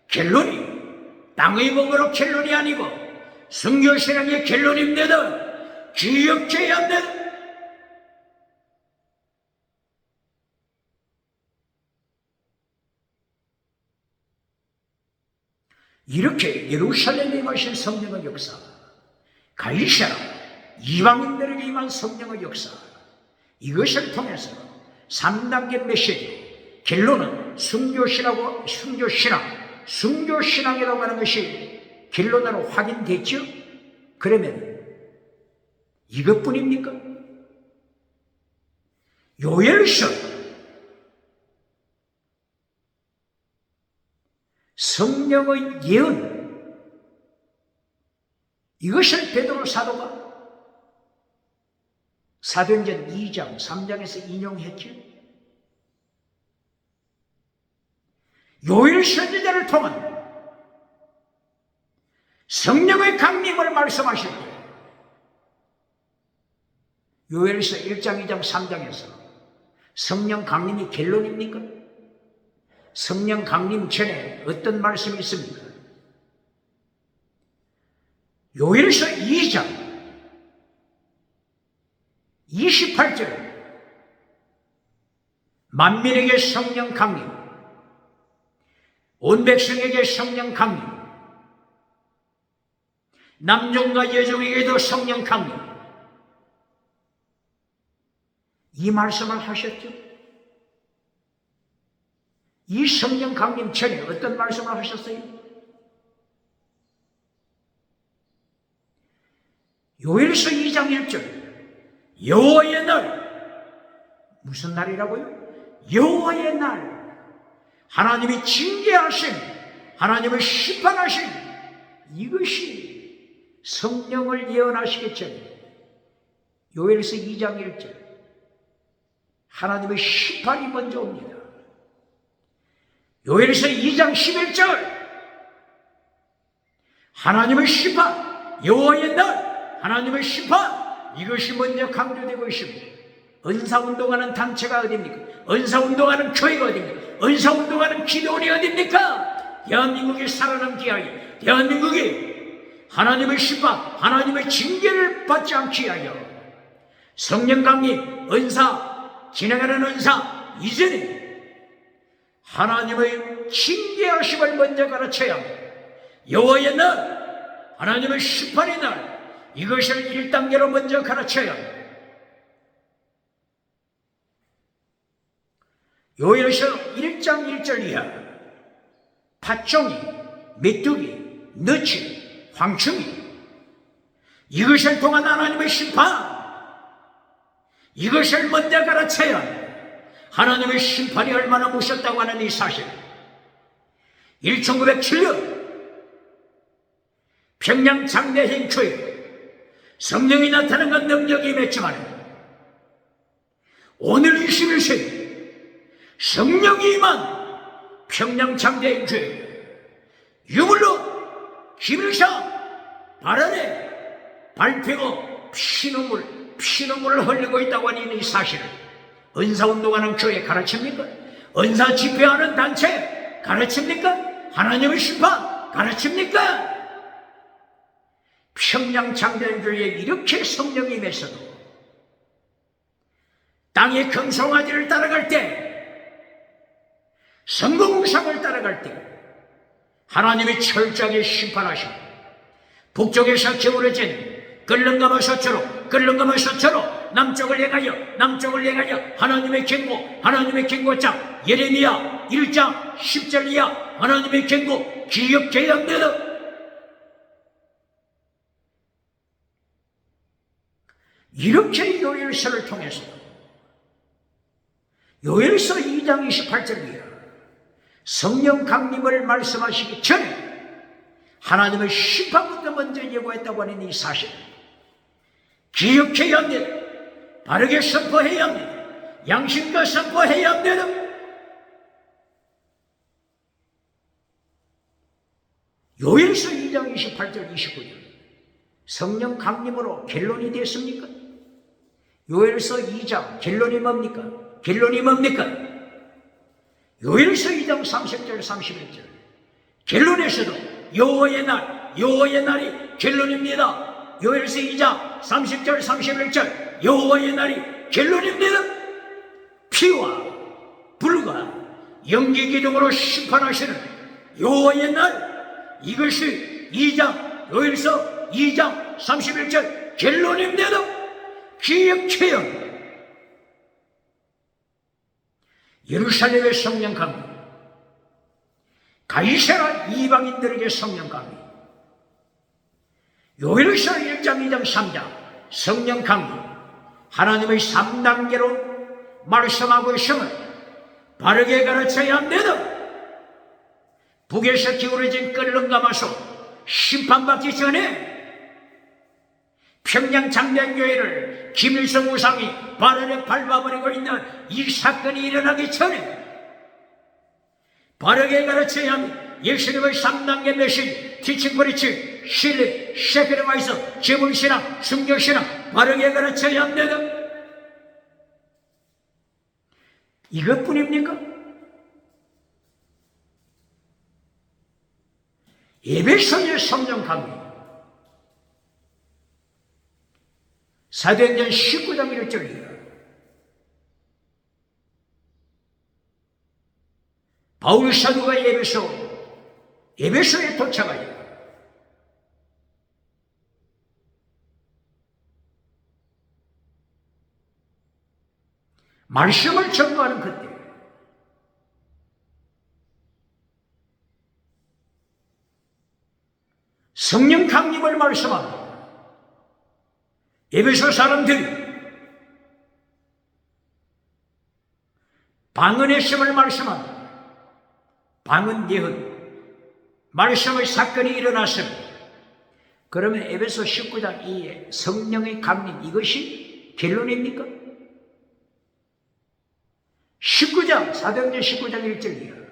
[SPEAKER 1] 결론이 땅의 복으로 결론이 아니고 순교신앙의 결론입니다. 기억해야 합니다. 이렇게 예루살렘에 임하신 성령의 역사, 가이사라 이방인들에게 임한 성령의 역사, 이것을 통해서 3단계 메시지, 결론은 순교신앙이라고 하는 것이 결론으로 확인됐죠? 그러면 이것뿐입니까? 요엘서 성령의 예언, 이것을 베드로 사도가 사도행전 2장 3장에서 인용했죠. 요엘 선지자를 통한 성령의 강림을 말씀하실 때 요엘서 1장 2장 3장에서 성령 강림이 결론입니까? 성령 강림 전에 어떤 말씀이 있습니까? 요엘서 2장 28절 만민에게 성령 강림, 온 백성에게 성령 강림, 남종과 여종에게도 성령 강림, 이 말씀을 하셨죠. 이 성령 강림 전에 어떤 말씀을 하셨어요? 요엘서 2장 1절 여호와의 날, 무슨 날이라고요? 여호와의 날, 하나님이 징계하신, 하나님을 심판하신, 이것이 성령을 예언하시기 전에 요엘서 2장 1절 하나님의 심판이 먼저 옵니다. 요엘서 2장 11절 하나님의 심판, 여호와의 날, 하나님의 심판, 이것이 먼저 강조되고 있습니다. 은사운동하는 단체가 어디입니까? 은사운동하는 교회가 어디입니까? 은사운동하는 기도원이 어디입니까? 대한민국이 살아남기 위하여, 대한민국이 하나님의 심판, 하나님의 징계를 받지 않기 위하여 성령 강림, 은사, 진행하는 은사 이전에 하나님의 징계하심을 먼저 가르쳐야 합니다. 여호와의 날, 하나님의 심판의 날, 이것을 1단계로 먼저 가르쳐야 합니다. 요엘서 1장 1절 이하 팥종이, 메뚜기, 너치, 황충이, 이것을 통한 하나님의 심판, 이것을 먼저 가르쳐야 합니다. 하나님의 심판이 얼마나 무섭다고 하는 이 사실, 1907년 평양 장례행초에 성령이 나타난 건 능력이 임했지만 오늘 21세기 성령이 임한 평양 장례행초에 유물로 김일성 발언에 발표고 피눈물을 흘리고 있다고 하는 이 사실을 은사운동하는 교회 가르칩니까? 은사 집회하는 단체 가르칩니까? 하나님의 심판 가르칩니까? 평양 장대교회에 이렇게 성령이 임했어도 땅의 금송아지를 따라갈 때, 성공상을 따라갈 때 하나님이 철저하게 심판하시고 북쪽에서 기울어진 끌릉가마 서초로 남쪽을 향하여 하나님의 경고장 예레미야 1장 10절 이하 하나님의 경고 기억해야 합니다. 이렇게 요엘서를 통해서 요엘서 2장 28절 이하 성령 강림을 말씀하시기 전에 하나님의 심판부터 먼저 예고했다고 하는 이 사실 기억해야 합니다. 바르게 선포해야 합니다. 양심과 선포해야 합니다. 요엘서 2장 28절 29절 성령 강림으로 결론이 됐습니까? 요엘서 2장 결론이 뭡니까? 요엘서 2장 30절 31절 결론에서도 여호와의 날이 결론입니다. 요엘서 2장 30절 31절 여호와의 날이 결론입니다. 피와 불과 연기 기둥으로 심판하시는 여호와의 날, 이것이 요엘서 2장 31절 결론입니다. 기억해요. 예루살렘의 성령 강림, 가이사라 이방인들에게 성령 강림, 요엘서 1장, 2장, 3장 성령 강림, 하나님의 3단계로 말씀하고 있음을 바르게 가르쳐야 합니다. 북에서 기울어진 끓는 가마솥 심판받기 전에 평양 장대교회를 김일성 우상이 발언에 밟아버리고 있는 이 사건이 일어나기 전에 바르게 가르쳐야 합니다. 예수님의 3단계 메시지, 티칭 프리칭, 실립, 세크리파이스, 제물신앙, 순교신앙 바르게 가르쳐야 합니다. 이것뿐입니까? 에베소의 성령 강림, 사도행전 19장 1절이에요. 바울 사도가 에베소에 도착하여 말씀을 전도하는 그때 성령 강림을 말씀합니다. 에베소 사람들이 방언의 심을 말씀합니다. 방언 예언, 말씀의 사건이 일어났습니다. 그러면 에베소 19장 이 성령의 강림, 이것이 결론입니까? 19장, 사도행전 19장 1절이야.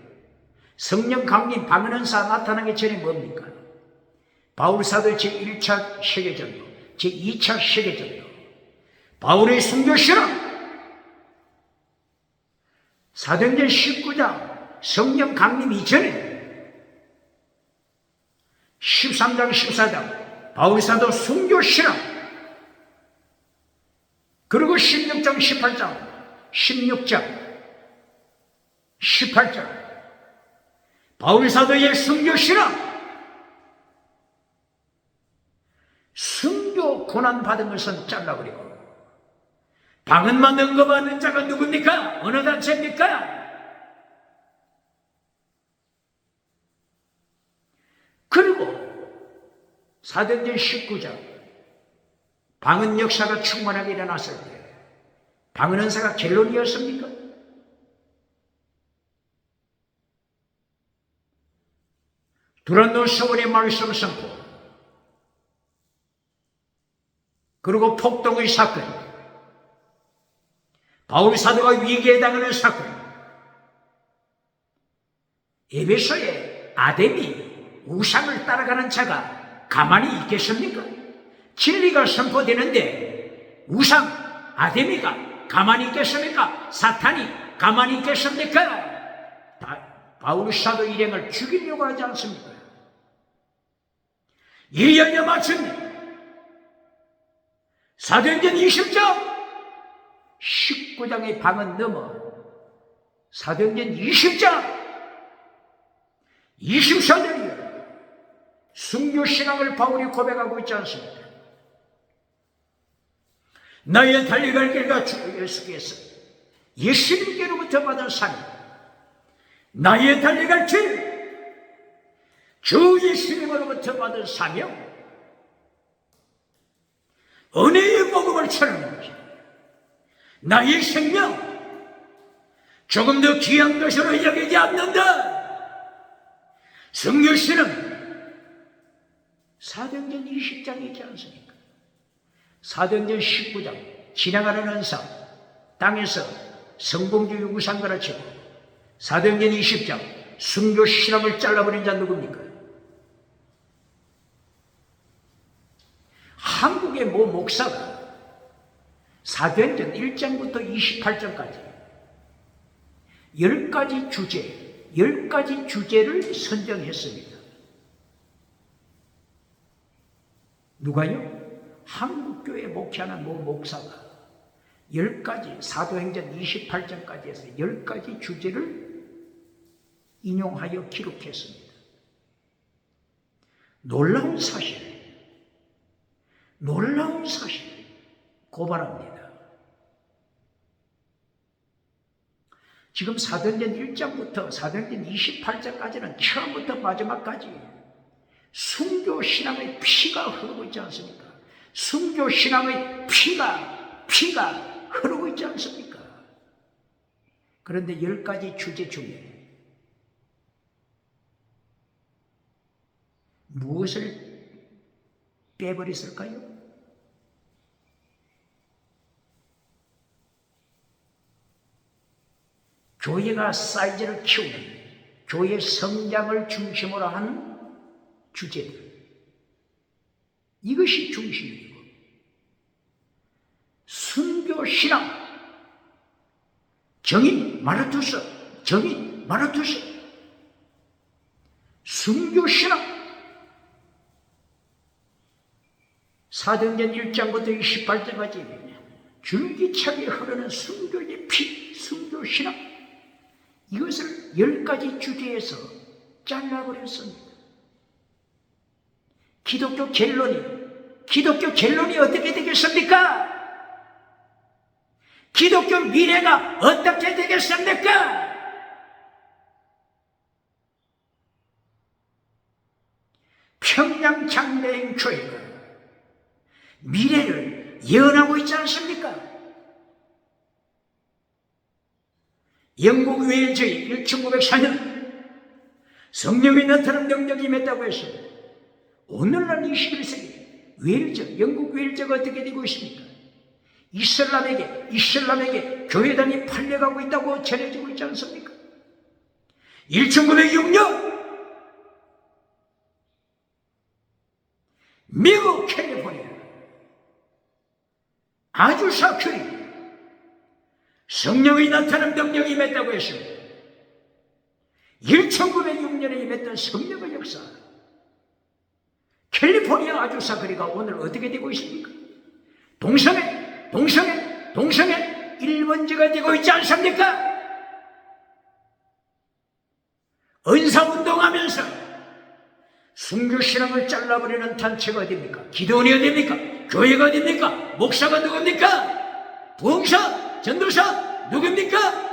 [SPEAKER 1] 성령 강림, 방언 은사 나타나기 전에 뭡니까? 바울 사도의 제1차 세계전도, 제2차 세계전도, 바울의 순교신앙, 사도행전 19장 성령 강림 이전에 13장 14장 바울 사도 순교신앙, 그리고 16장 18장 16장 18장 바울 사도의 순교신앙, 순교 고난 받은 것은 잘라버리고 방언만 언급하는 자가 누굽니까? 어느 단체입니까? 그리고 사도행전 19장 방언 역사가 충만하게 일어났을 때 방언 은사가 결론이었습니까? 두란노 서원의 말씀 선포, 그리고 폭동의 사건, 바울 사도가 위기에 당하는 사건, 에베소의 아데미 우상을 따라가는 자가 가만히 있겠습니까? 진리가 선포되는데 우상 아데미가 가만히 있겠습니까? 사탄이 가만히 있겠습니까? 바울 사도 일행을 죽이려고 하지 않습니까? 예언에 맞춥니다. 사도행전 20장 19장의 방언 넘어 사도행전 20장 24절이에요. 순교신앙을 바울이 고백하고 있지 않습니까? 나의 달려갈 길과 주 예수께서 예수님께로부터 받은 사명, 나의 달려갈 길, 주 예수님으로부터 받은 사명, 은혜의 복음을 전하는 것입니다. 나의 생명 조금 더 귀한 것으로 여기지 않는다. 순교신은 사도행전 20장이 있지 않습니까? 사도행전 19장 지나가는 은사, 땅에서 성공주의 우상 가르치고, 사도행전 20장 순교신앙을 잘라버린 자 누굽니까? 한국의 모 목사가 사도행전 1장부터 28장까지 10가지 주제를 선정했습니다. 누가요? 한국교회 목회하는 모 목사가 10가지, 사도행전 28장까지 해서 10가지 주제를 인용하여 기록했습니다. 놀라운 사실 고발합니다. 지금 사도행전 1장부터 사도행전 28장까지는 처음부터 마지막까지 순교 신앙의 피가 흐르고 있지 않습니까? 순교 신앙의 피가 흐르고 있지 않습니까? 그런데 10가지 주제 중에 무엇을 빼버렸을까요? 교회가 사이즈를 키우는, 교회 성장을 중심으로 하는 주제들, 이것이 중심이고, 순교신앙, 정인 마르투스, 순교신앙, 사도행전 1장부터 28장까지 줄기차게 흐르는 순교의 피, 순교신앙, 이것을 10가지 주제에서 잘라버렸습니다. 기독교 결론이 어떻게 되겠습니까? 기독교 미래가 어떻게 되겠습니까? 평양 장래행 교회가 미래를 예언하고 있지 않습니까? 영국 웨일즈의 1904년 성령이 나타난 능력이 임했다고 했습니다. 오늘날 21세기 웨일즈, 영국 웨일즈가 어떻게 되고 있습니까? 이슬람에게 교회당이 팔려가고 있다고 전해지고 있지 않습니까? 1906년 미국 캘리포니아 아주사 교회 성령이 나타난 능력이 임했다고 했습니다. 1906년에 임했던 성령의 역사, 캘리포니아 아주사 거리가 오늘 어떻게 되고 있습니까? 동성애 1번지가 되고 있지 않습니까? 은사운동하면서 순교신앙을 잘라버리는 단체가 어딥니까? 기도원이 어딥니까? 교회가 어딥니까? 목사가 누굽니까? 부흥사, 전도사 누굽니까?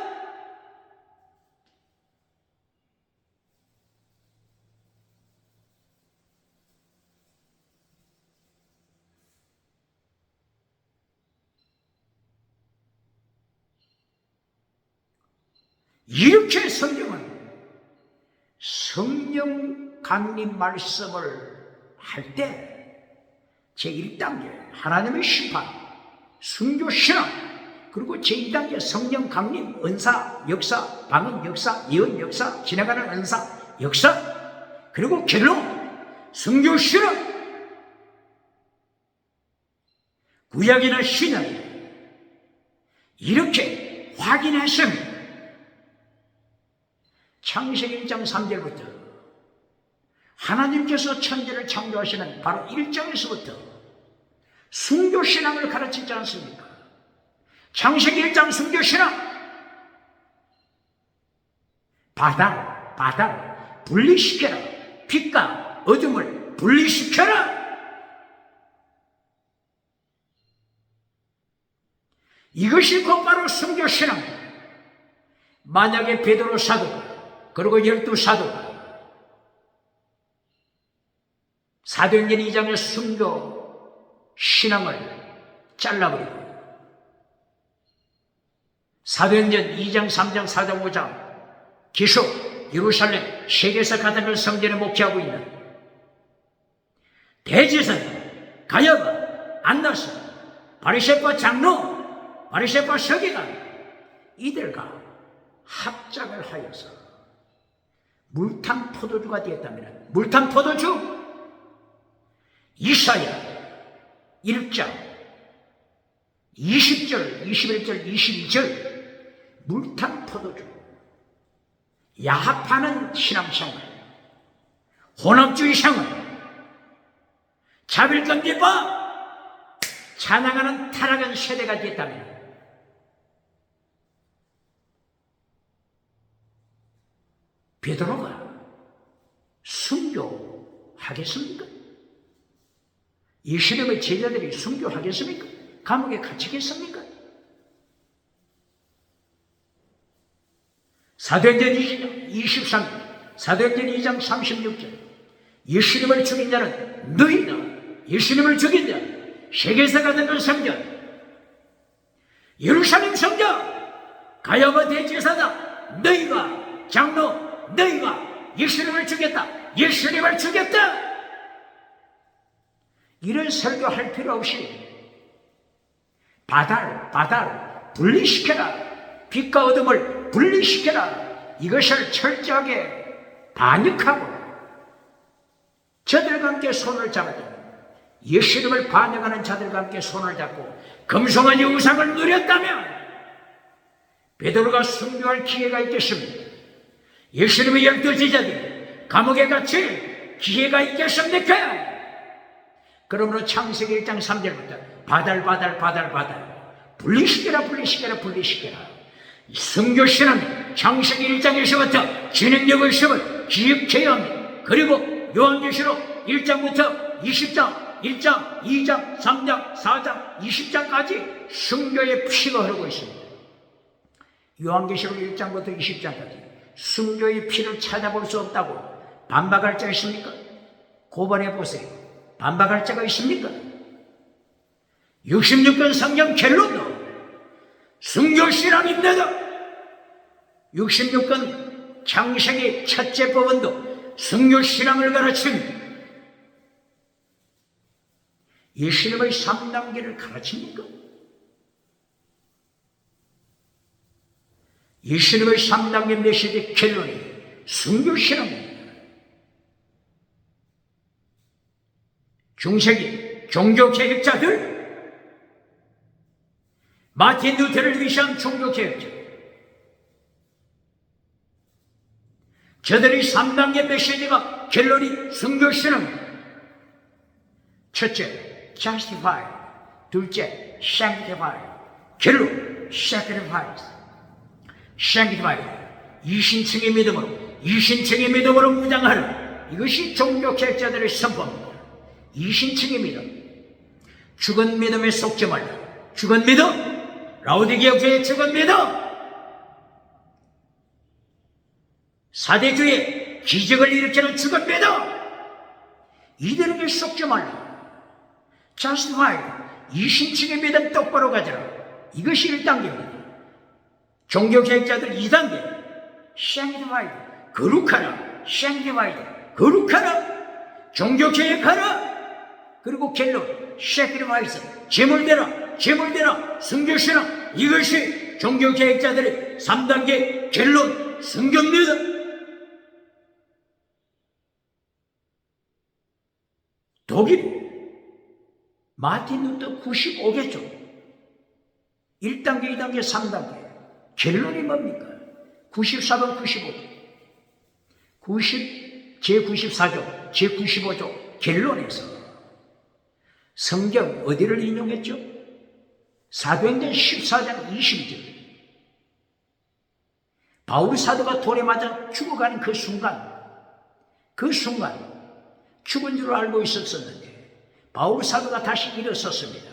[SPEAKER 1] 이렇게 성령 강림 말씀을 할 때 제1단계 하나님의 심판, 순교 신앙, 그리고 제2단계 성령 강림, 은사, 역사, 방언 역사, 예언 역사, 지나가는 은사, 역사, 그리고 결론, 순교 신앙, 구약이나 신약 이렇게 확인했습니다. 창세기 1장 3절부터 하나님께서 천지를 창조하시는 바로 1장에서부터 순교신앙을 가르치지 않습니까? 창세기 1장 순교신앙, 바다를 분리시켜라, 빛과 어둠을 분리시켜라. 이것이 곧바로 순교신앙. 만약에 베드로 사도가 그리고 12사도가 사도행전 2장의 순교 신앙을 잘라버리고 사도행전 2장, 3장, 4장, 5장 기속, 예루살렘, 세계에서 가장 큰 성전에 목회하고 있는 대제사장, 가야바, 안나스, 바리새파 장로, 바리새파 서기관 이들과 합작을 하여서 물탄 포도주가 되었다면, 물탄 포도주 이사야 1장 20절, 21절, 22절 물탄 포도주, 야합하는 신앙생활, 혼합주의 생활, 자빌건비바 찬양하는 타락한 세대가 되었다면 베드로가 순교하겠습니까? 예수님의 제자들이 순교하겠습니까? 감옥에 갇히겠습니까? 사도행전 23절, 사도행전 2장 36절. 예수님을 죽인 자는 너희다. 예수님을 죽인 자, 세계에서 가는 그 성전, 예루살렘 성전, 가야바 대제사장, 너희가 장로, 너희가 예수님을 죽였다. 예수님을 죽였다. 이런 설교할 필요 없이 바다를 분리시켜라. 빛과 어둠을 분리시켜라. 이것을 철저하게 반역하고 저들과 함께 손을 잡아줘. 예수님을 반역하는 자들과 함께 손을 잡고 금송아지 우상을 누렸다면 베드로가 순교할 기회가 있겠습니까? 예수님의 12제자들이 감옥에 갇힐 기회가 있겠습니까? 그러므로 창세기 1장 3절부터 바다를 분리시켜라. 성교신앙 창세기 1장에서부터 진행되고 있음을 기억해야 합니다. 그리고 요한계시록 1장부터 20장, 1장, 2장, 3장, 4장, 20장까지 순교의 피가 흐르고 있습니다. 요한계시록 1장부터 20장까지 순교의 피를 찾아볼 수 없다고 반박할 자 있습니까? 고발해 보세요. 반박할 자가 있습니까? 66권 성경 결론도 순교신앙입니다. 66권 창세기 첫째 법원도 순교신앙을 가르칩니다. 예수님의 3단계를 가르칩니까? 예수님의 3단계 메시지 결론이 순교신앙입니다. 중세기 종교개혁자들, 마틴 루터를 위시한 종교개혁자, 저들의 3단계 메시지가 결론이 순교신앙입니다. 첫째, justify. 둘째, sanctify. 결론, sacrifice. sanctify. 이신층의 믿음으로 무장하는, 이것이 종교개혁자들의 선포입니다. 이신층의 믿음, 죽은 믿음에 속지 말라. 죽은 믿음, 라오디게아 교회의 죽은 믿음, 사대교회 기적을 일으키는 죽은 믿음, 이들에게 속지 말라. justify, 이신층의 믿음 똑바로 가져라. 이것이 1단계입니다. 종교개혁자들 2단계, sanctify, 거룩하라. sanctify, 거룩하라. 종교개혁하라. 그리고 결론, sacrifice, 제물대라, 순교신앙. 이것이 종교개혁자들의 3단계 결론, 순교입니다. 독일 마틴 루터 95개죠. 1단계, 2단계, 3단계. 결론이 뭡니까? 94번, 95조. 제94조, 제95조 결론에서 성경 어디를 인용했죠? 사도행전 14장 20절. 바울 사도가 돌에 맞아 죽어가는 그 순간 죽은 줄 알고 있었었는데 바울 사도가 다시 일어섰습니다.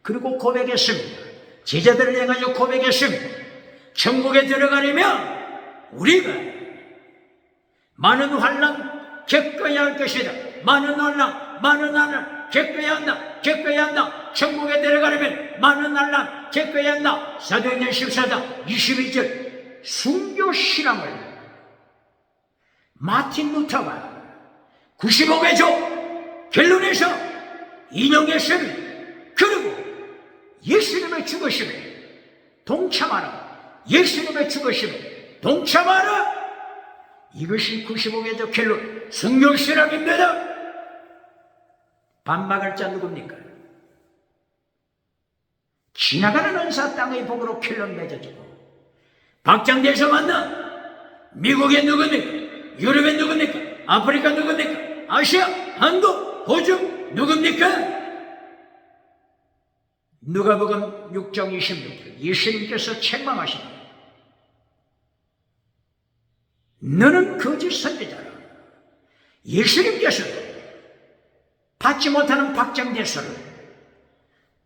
[SPEAKER 1] 그리고 고백했습니다. 제자들을 향하여 고백했습니다. 천국에 들어가려면 우리가 많은 환난 겪어야 할 것이다. 많은 환난 겪어야 한다. 천국에 들어가려면 많은 환난 겪어야 한다. 사도행전 14장 22절. 순교신앙을 마틴 루터가 95개조 결론에서 인용했습니다. 그리고 예수님의 죽으심에 동참하라. 예수님의 죽으심에 동참하라. 이것이 95개조 결론 순교신앙입니다. 반박할 자 누굽니까? 지나가는 은사 땅의 복으로 결론 맺어주고 박장대에서 만나 미국에 누굽니까? 유럽에 누굽니까? 아프리카 누굽니까? 아시아, 한국, 호주 누굽니까? 누가복음 6장 26절 예수님께서 책망하십니다. 너는 거짓 선지자라. 예수님께서도 받지 못하는 박장대소를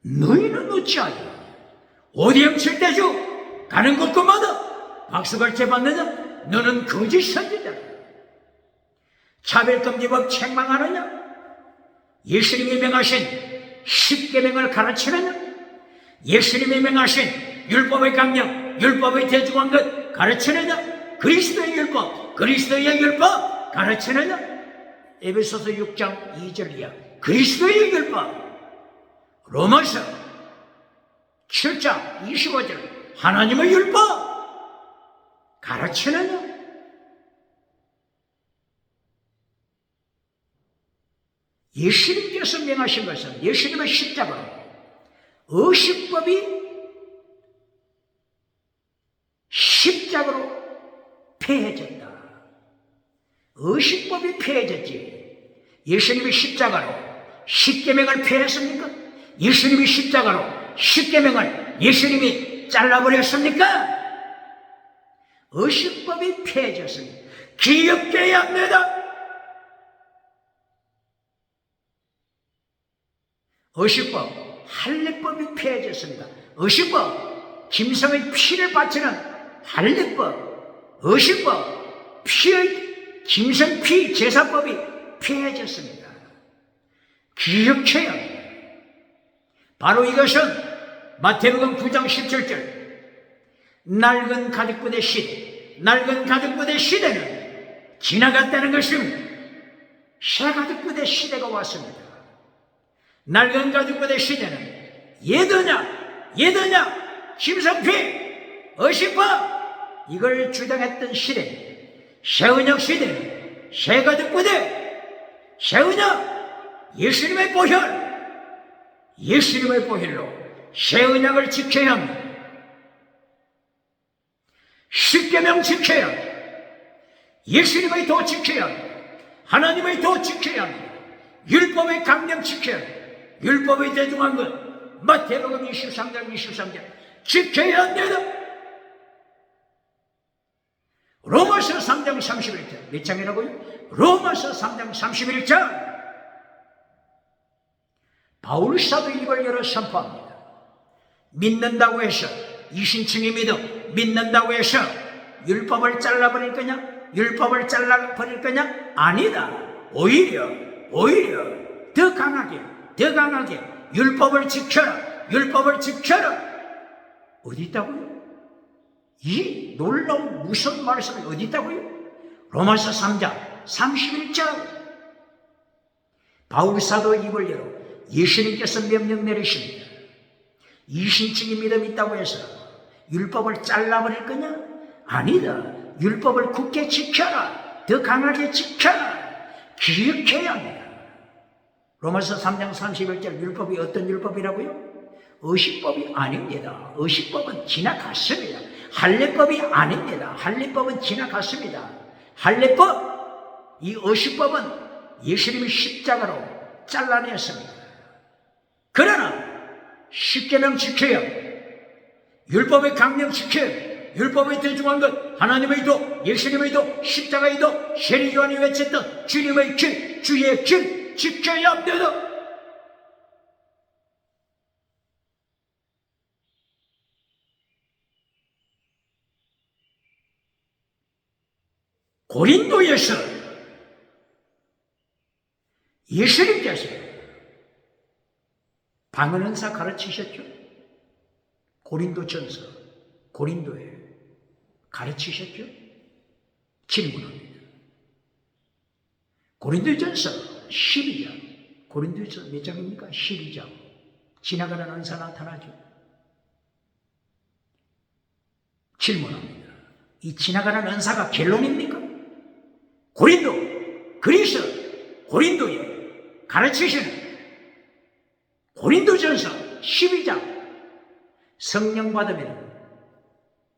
[SPEAKER 1] 너희는 어찌하여 오디움 칠대주 가는 곳곳마다 박수갈채 받느냐? 너는 거짓 선지자다. 차별금지법 책망하느냐? 예수님이 명하신 십계명을 가르치느냐? 예수님이 명하신 율법의 강령, 율법의 대중한 것 가르치느냐? 그리스도의 율법, 그리스도의 율법 가르치느냐? 에베소서 6장 2절이야. 그리스도의 율법. 로마서 7장 25절 하나님의 율법 가르치느냐? 예수님께서 명하신 것은 예수님의 십자가로 의식법이 십자가로 폐해졌다. 의식법이 폐해졌지. 예수님이 십자가로 십계명을 폐했습니까? 예수님이 십자가로 십계명을 예수님이 잘라버렸습니까? 의식법이 폐해졌습니다. 기억해야 합니다. 의식법, 할례법이 폐해졌습니다. 의식법, 짐승의 피를 바치는 할례법, 의식법, 피의 짐승 피 제사법이 폐해졌습니다. 기억해야 합니다. 바로 이것은 마태복음 9장 17절 낡은 가죽부대 시대, 낡은 가죽부대 시대는 지나갔다는 것입니다. 새 가죽부대 시대가 왔습니다. 낡은 가죽부대 시대는 예더냐, 짐승피, 의식법 이걸 주장했던 시대. 새언약 시대는 새 가죽부대, 새언약 예수님의 보혈, 예수님의 보혈로 새 언약을 지켜야 합니다. 십계명 지켜야 합니다. 예수님의 도 지켜야 합니다. 하나님의 도 지켜야 합니다. 율법의 강령 지켜야 합니다. 율법의 대중한 것 마태복음 23장 23절 지켜야 합니다. 로마서 3장 31절 몇 장이라고요? 로마서 3장 31절 바울 사도 입을 열어 선포합니다. 믿는다고 해서 이신층의 믿음 믿는다고 해서 율법을 잘라버릴 거냐? 율법을 잘라버릴 거냐? 아니다. 오히려 더 강하게 율법을 지켜라. 율법을 지켜라. 어디 있다고요? 이 놀라운 무서운 말씀이 어디 있다고요? 로마서 3장 31절 바울 사도 입을 열어 예수님께서 명령 내리십니다. 이신층의 믿음이 있다고 해서 율법을 잘라버릴 거냐? 아니다. 율법을 굳게 지켜라. 더 강하게 지켜라. 기억해야 합니다. 로마서 3장 31절 율법이 어떤 율법이라고요? 의식법이 아닙니다. 의식법은 지나갔습니다. 할례법이 아닙니다. 할례법은 지나갔습니다. 할례법, 이 의식법은 예수님이 십자가로 잘라냈습니다. 그러나 십계명 지켜야 율법의 강령 지켜야 율법의 대중한 것 하나님의 도, 예수님의 도, 십자가의 도, 세례 요한이 외쳤던 주님의 길, 주의 길 지켜야 합니다. 고린도에서 예수님께서 방언은사 가르치셨죠? 고린도전서, 고린도에 가르치셨죠? 질문합니다. 고린도전서 12장, 고린도전서 몇 장입니까? 12장. 지나가는 은사 나타나죠? 질문합니다. 이 지나가는 은사가 결론입니까? 고린도, 그리스, 고린도에 가르치시는 고린도전서 12장 성령 받으면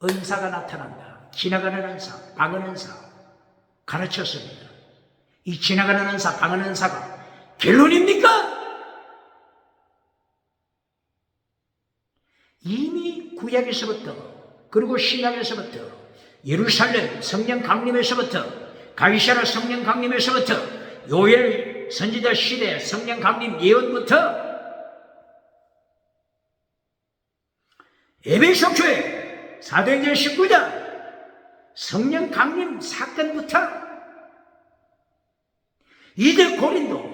[SPEAKER 1] 은사가 나타난다. 지나가는 은사, 방언 은사 가르쳤습니다. 이 지나가는 은사, 방언 은사가 결론입니까? 이미 구약에서부터 그리고 신약에서부터 예루살렘 성령 강림에서부터 가이사랴 성령 강림에서부터 요엘 선지자 시대 성령 강림 예언부터 에베소 교회 사도행전 19장 성령 강림 사건부터 이제 고린도,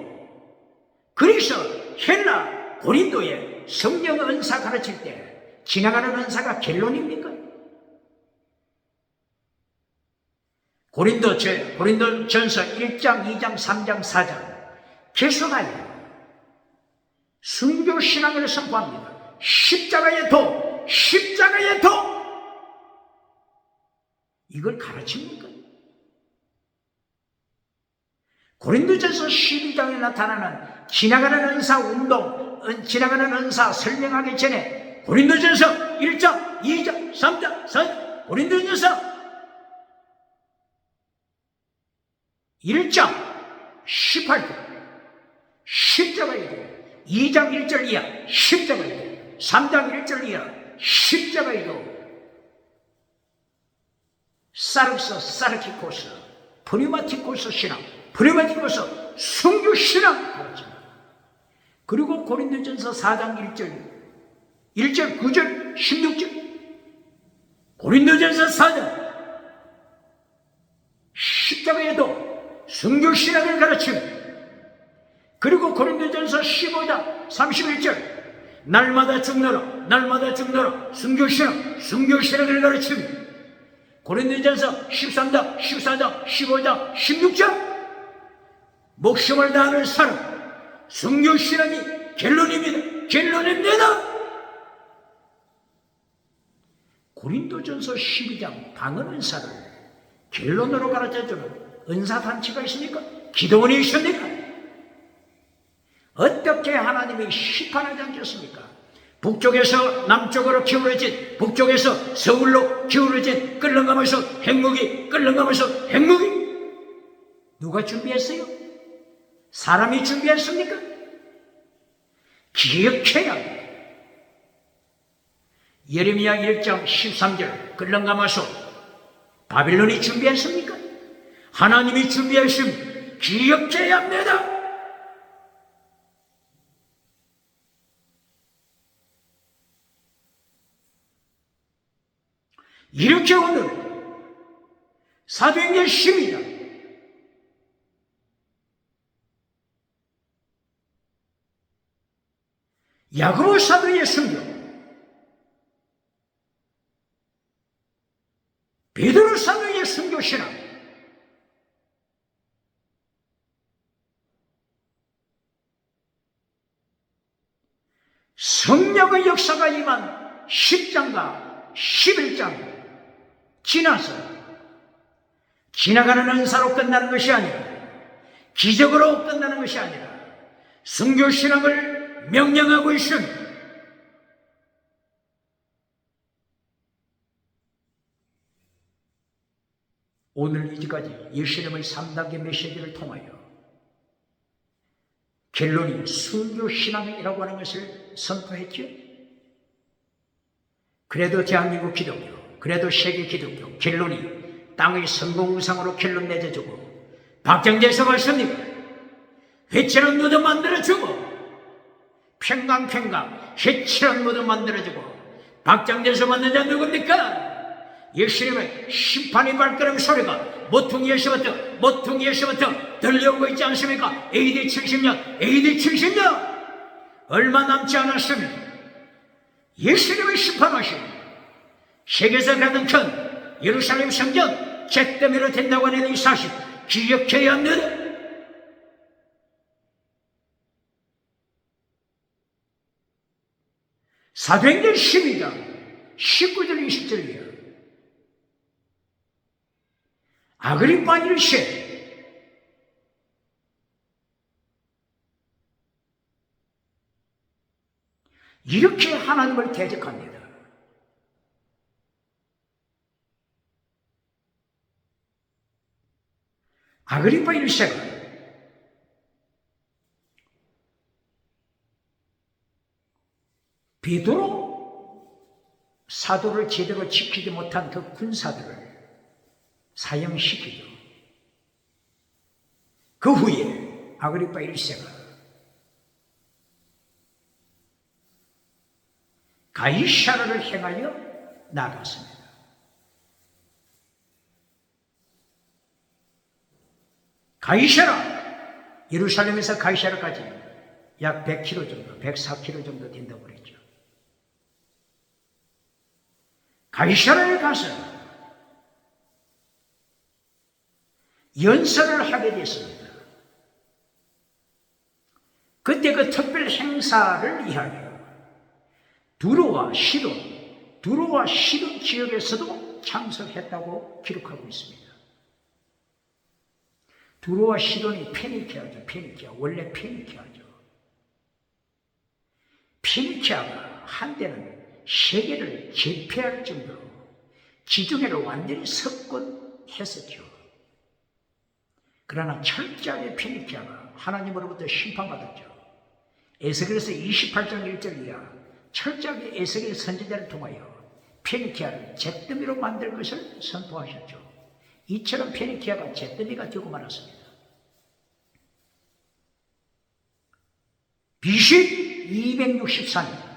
[SPEAKER 1] 그래서 헬라 고린도에 성령 은사 가르칠 때 지나가는 은사가 결론입니까? 고린도전서 1장, 2장, 3장, 4장 계속하여 순교신앙을 선포합니다. 십자가의 도, 십자가의 도! 이걸 가르칩니까? 고린도전서 12장에 나타나는 지나가는 은사 운동, 지나가는 은사 설명하기 전에 고린도전서 1장, 2장, 3장, 4장, 고린도전서 1장 18절 십자가의 도, 2장 1절 이하 십자가의 도, 3장 1절 이하 십자가의 도, 사르스, 사르키코스, 프리마티코스 신앙, 프리마티코스 순교 신앙 가르칩니다. 그리고 고린도전서 4장 1절 9절 16절 고린도전서 4장 십자가의 도, 순교 신앙을 가르칩니다. 그리고 고린도전서 15장 31절 날마다 죽노라, 날마다 죽노라, 순교 신앙을 가르칩니다. 고린도전서 13장, 14장, 15장, 16장 목숨을 다하는 사람, 순교신앙이 결론입니다. 고린도전서 12장 방언 은사를 결론으로 가르쳐주는 은사단체가 있습니까? 기도원이 있습니까? 어떻게 하나님이 심판하지 않겠습니까? 북쪽에서 남쪽으로 기울어진, 북쪽에서 서울로 기울어진 끌렁가면서 핵무기 누가 준비했어요? 사람이 준비했습니까? 기억해야 합니다. 예레미야 1장 13절 끌렁가마서 바빌론이 준비했습니까? 하나님이 준비하신 기억해야 합니다. 이렇게 오늘 사도행전 12장 야고보 사도의 순교, 베드로 사도의 순교 신앙, 성령의 역사가 임한 10장과 11장 지나서 지나가는 은사로 끝나는 것이 아니라, 기적으로 끝나는 것이 아니라 순교신앙을 명령하고 있습니다. 오늘 이제까지 예수님의 3단계 메시지를 통하여 결론이 순교신앙이라고 하는 것을 선포했죠. 그래도 대한민국 기독교, 그래도 세계 기독교 결론이 땅의 성공우상으로 결론 맺어주고, 박정대에서 말씀입니다. 회칠한 무덤 만들어주고, 평강 회칠한 무덤 만들어주고, 박정대에서 만든 자 누굽니까? 예수님의 심판의 발걸음 소리가 모퉁이에서부터 들려오고 있지 않습니까? AD 70년 얼마 남지 않았습니다. 예수님의 심판하신 세계에서 가장 큰 예루살렘 성전 잿더미로 된다고 하는 이 사실 기억해야 합니다. 사도행전 12장 19절 20절이야. 아그리파 1세 이렇게 하나님을 대적합니다. 아그리파 1세가 베드로 사도를 제대로 지키지 못한 그 군사들을 사형시키죠. 그 후에 아그리파 1세가 가이사르를 향하여 나갔습니다. 가이사라, 예루살렘에서 가이사라까지 약 100km 정도, 104km 정도 된다고 그랬죠. 가이사라에 가서 연설을 하게 됐습니다. 그때 그 특별 행사를 위하여 두로와 시돈 지역에서도 참석했다고 기록하고 있습니다. 두로와 시돈이 페니키아죠. 원래 페니키아죠. 페니키아가 한때는 세계를 제패할 정도로 지중해를 완전히 석권했었죠. 그러나 철저하게 페니키아가 하나님으로부터 심판받았죠. 에스겔서 28장 1절 이하 철저하게 에스겔 선지자를 통하여 페니키아를 잿더미로 만들 것을 선포하셨죠. 이처럼 페니키아가 잿더미가 되고 말았습니다. BC 264년,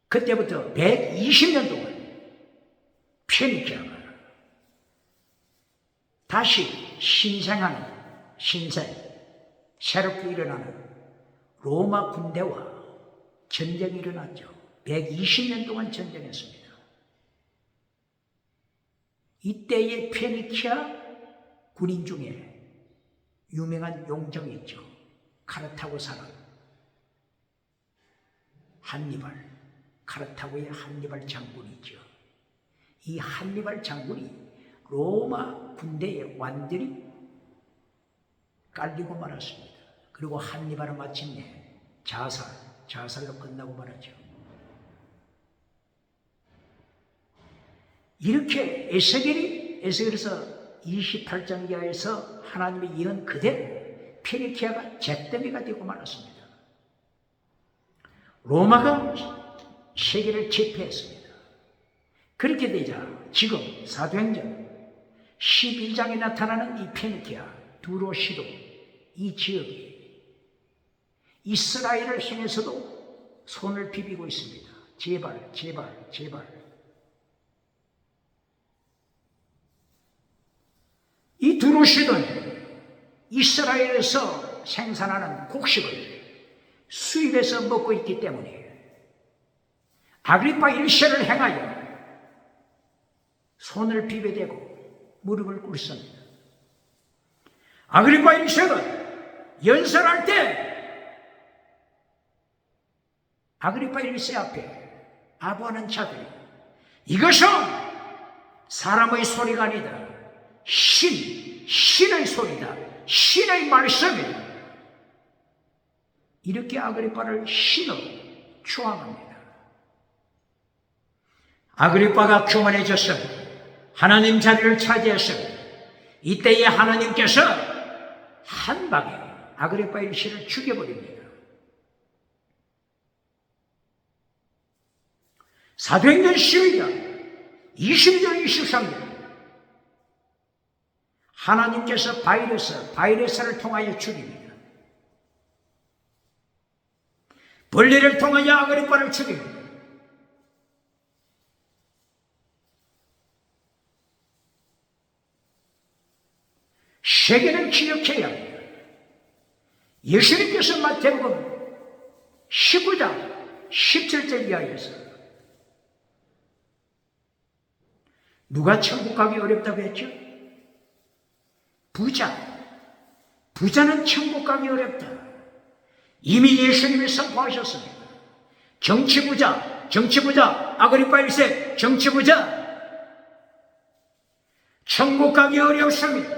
[SPEAKER 1] 그때부터 120년 동안 페니키아가 다시 새롭게 일어나는 로마 군대와 전쟁이 일어났죠. 120년 동안 전쟁했습니다. 이때의 페니키아 군인 중에 유명한 용정이 있죠. 카르타고 사람 한니발, 카르타고의 한니발 장군이 있죠. 이 한니발 장군이 로마 군대에 완전히 깔리고 말았습니다. 그리고 한니발은 마침내 자살로 끝나고 말았죠. 이렇게 에스겔에서 28장 이하에서 하나님의 예언 그대로 페니키아가 잿더미가 되고 말았습니다. 로마가 세계를 제패했습니다. 그렇게 되자 지금 사도행전 11장에 나타나는 이 페니키아, 두로, 시돈 이 지역이 이스라엘을 향해서도 손을 비비고 있습니다. 제발. 이 두로, 시돈 이스라엘에서 생산하는 곡식을 수입해서 먹고 있기 때문에 아그리파 1세를 행하여 손을 비벼대고 무릎을 꿇습니다. 아그리파 1세가 연설할 때 아그리파 1세 앞에 아부하는 자들이 이것은 사람의 소리가 아니다. 신의 소리다. 신의 말씀이다. 이렇게 아그리파를 신으로 추앙합니다. 아그리파가 교만해졌습니다. 하나님 자리를 차지했습니다. 이때에 하나님께서 한 방에 아그리파 1세를 죽여버립니다. 사도행전 12장 22절 23절 하나님께서 바이러스를 통하여 죽입니다. 벌레를 통하여 아그리파를 죽입니다. 세계는 기억해야 합니다. 예수님께서 마태복음 19장 17절 이하에서 누가 천국 가기 어렵다고 했죠? 부자는 천국 가기 어렵다. 이미 예수님이 선포하셨습니다. 정치부자, 아그리파 1세 정치부자, 천국 가기 어렵습니다.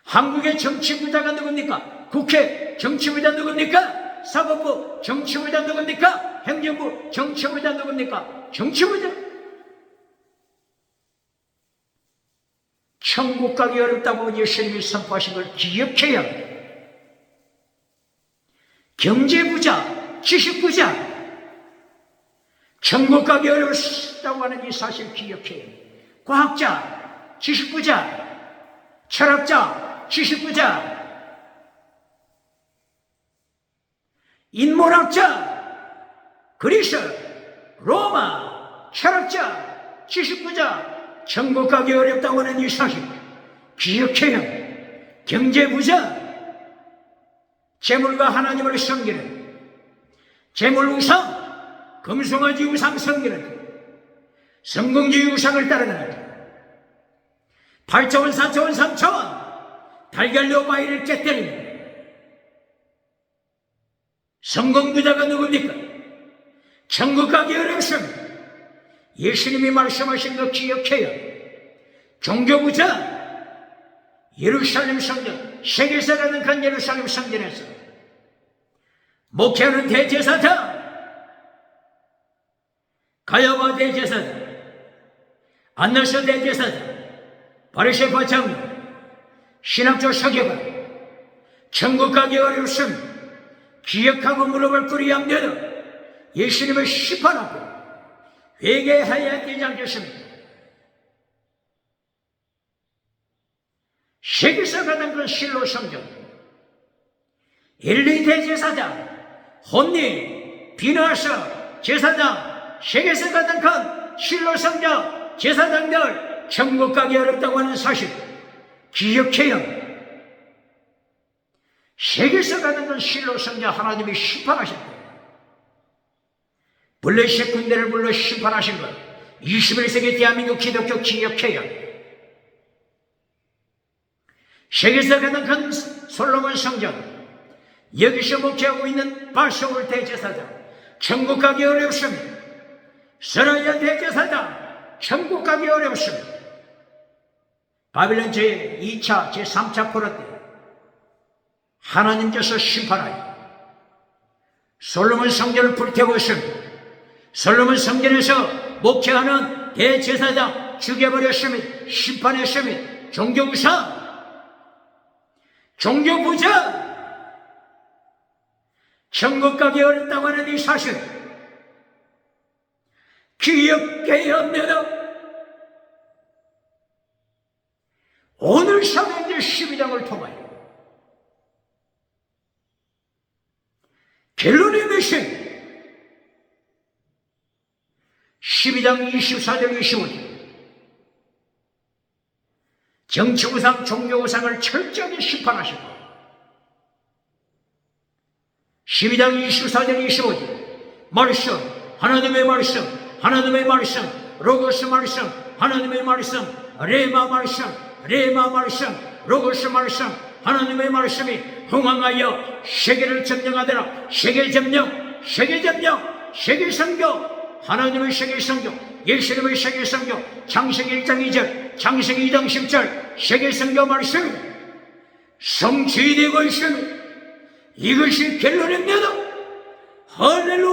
[SPEAKER 1] 한국의 정치부자가 누굽니까? 국회 정치부자 누굽니까? 사법부 정치부자 누굽니까? 행정부 정치부자 누굽니까? 정치부자. 천국 가기 어렵다고 예수님이 선포하신 걸 기억해야 합니다. 경제부자, 지식부자, 천국 가기 어렵다고 하는 이 사실 기억해야 합니다. 과학자, 지식부자, 철학자, 지식부자, 인문학자, 그리스, 로마, 철학자, 지식부자, 천국 가기 어렵다고 하는 이 사실 기억해요. 경제부자, 재물과 하나님을 섬기는, 재물우상, 금송아지 우상 섬기는, 성공주의 우상을 따르는, 8차원 4차원 3차원 달걀로 바위를 깨뜨리는 성공부자가 누굽니까? 천국 가기 어렵습니다. 예수님이 말씀하신 거 기억해요. 종교부자, 예루살렘 성전, 세계에서 가는 큰 예루살렘 성전에서 목회하는 대제사장, 가야바 대제사장, 안나서 대제사장, 바리새파 장로, 신학교 서기관, 천국 가기 어렵습니다. 기억하고 물어볼 꿀이 없는 예수님을 심판하고 회개하여야 되지 않겠습니까? 세계에서 가는 그 실로 성전, 엘리 대제사장, 혼니, 비나서 제사장, 세계에서 가는 그 실로 성전 제사장들 천국 가기 어렵다고 하는 사실 기억해요. 세계에서 가는 건 실로 성전 하나님이 심판하셨다. 블레셋 군대를 불러 심판하신 것 21세기 대한민국 기독교 기억해요. 세계에서 가는 큰 솔로몬 성전, 여기서 목회하고 있는 바소울 대제사장 천국 가기 어렵습니다. 서라야 대제사장 천국 가기 어렵습니다. 바빌론 제2차 제3차 포로 때 하나님께서 심판하여 솔로몬 성전을 불태웠습니다. 솔로몬 성전에서 목회하는 대제사장 죽여버렸습니다. 심판했습니다. 종교우상, 종교부자, 천국 가기 어렵다고 하는 이 사실 기억해야 합니다. 오늘 사도행전 12장을 통하여 결론이 몇이 12장 24절 25절 정치우상 종교우상을 철저하게 심판하시고 12장 24절 25절 말씀, 하나님의 말씀, 하나님의 말씀, 로고스 말씀, 하나님의 말씀, 레마 말씀, 레마 말씀, 로고스 말씀, 하나님의 말씀이 흥황하여 세계를 점령하더라. 세계 점령, 세계 점령, 세계 선교, 하나님의 세계 선교, 예수님의 세계 선교, 창세기 1장 2절, 창세기 2장 10절 세계 선교 말씀 성취되고 있습니다. 이것이 결론입니다. 할렐루야.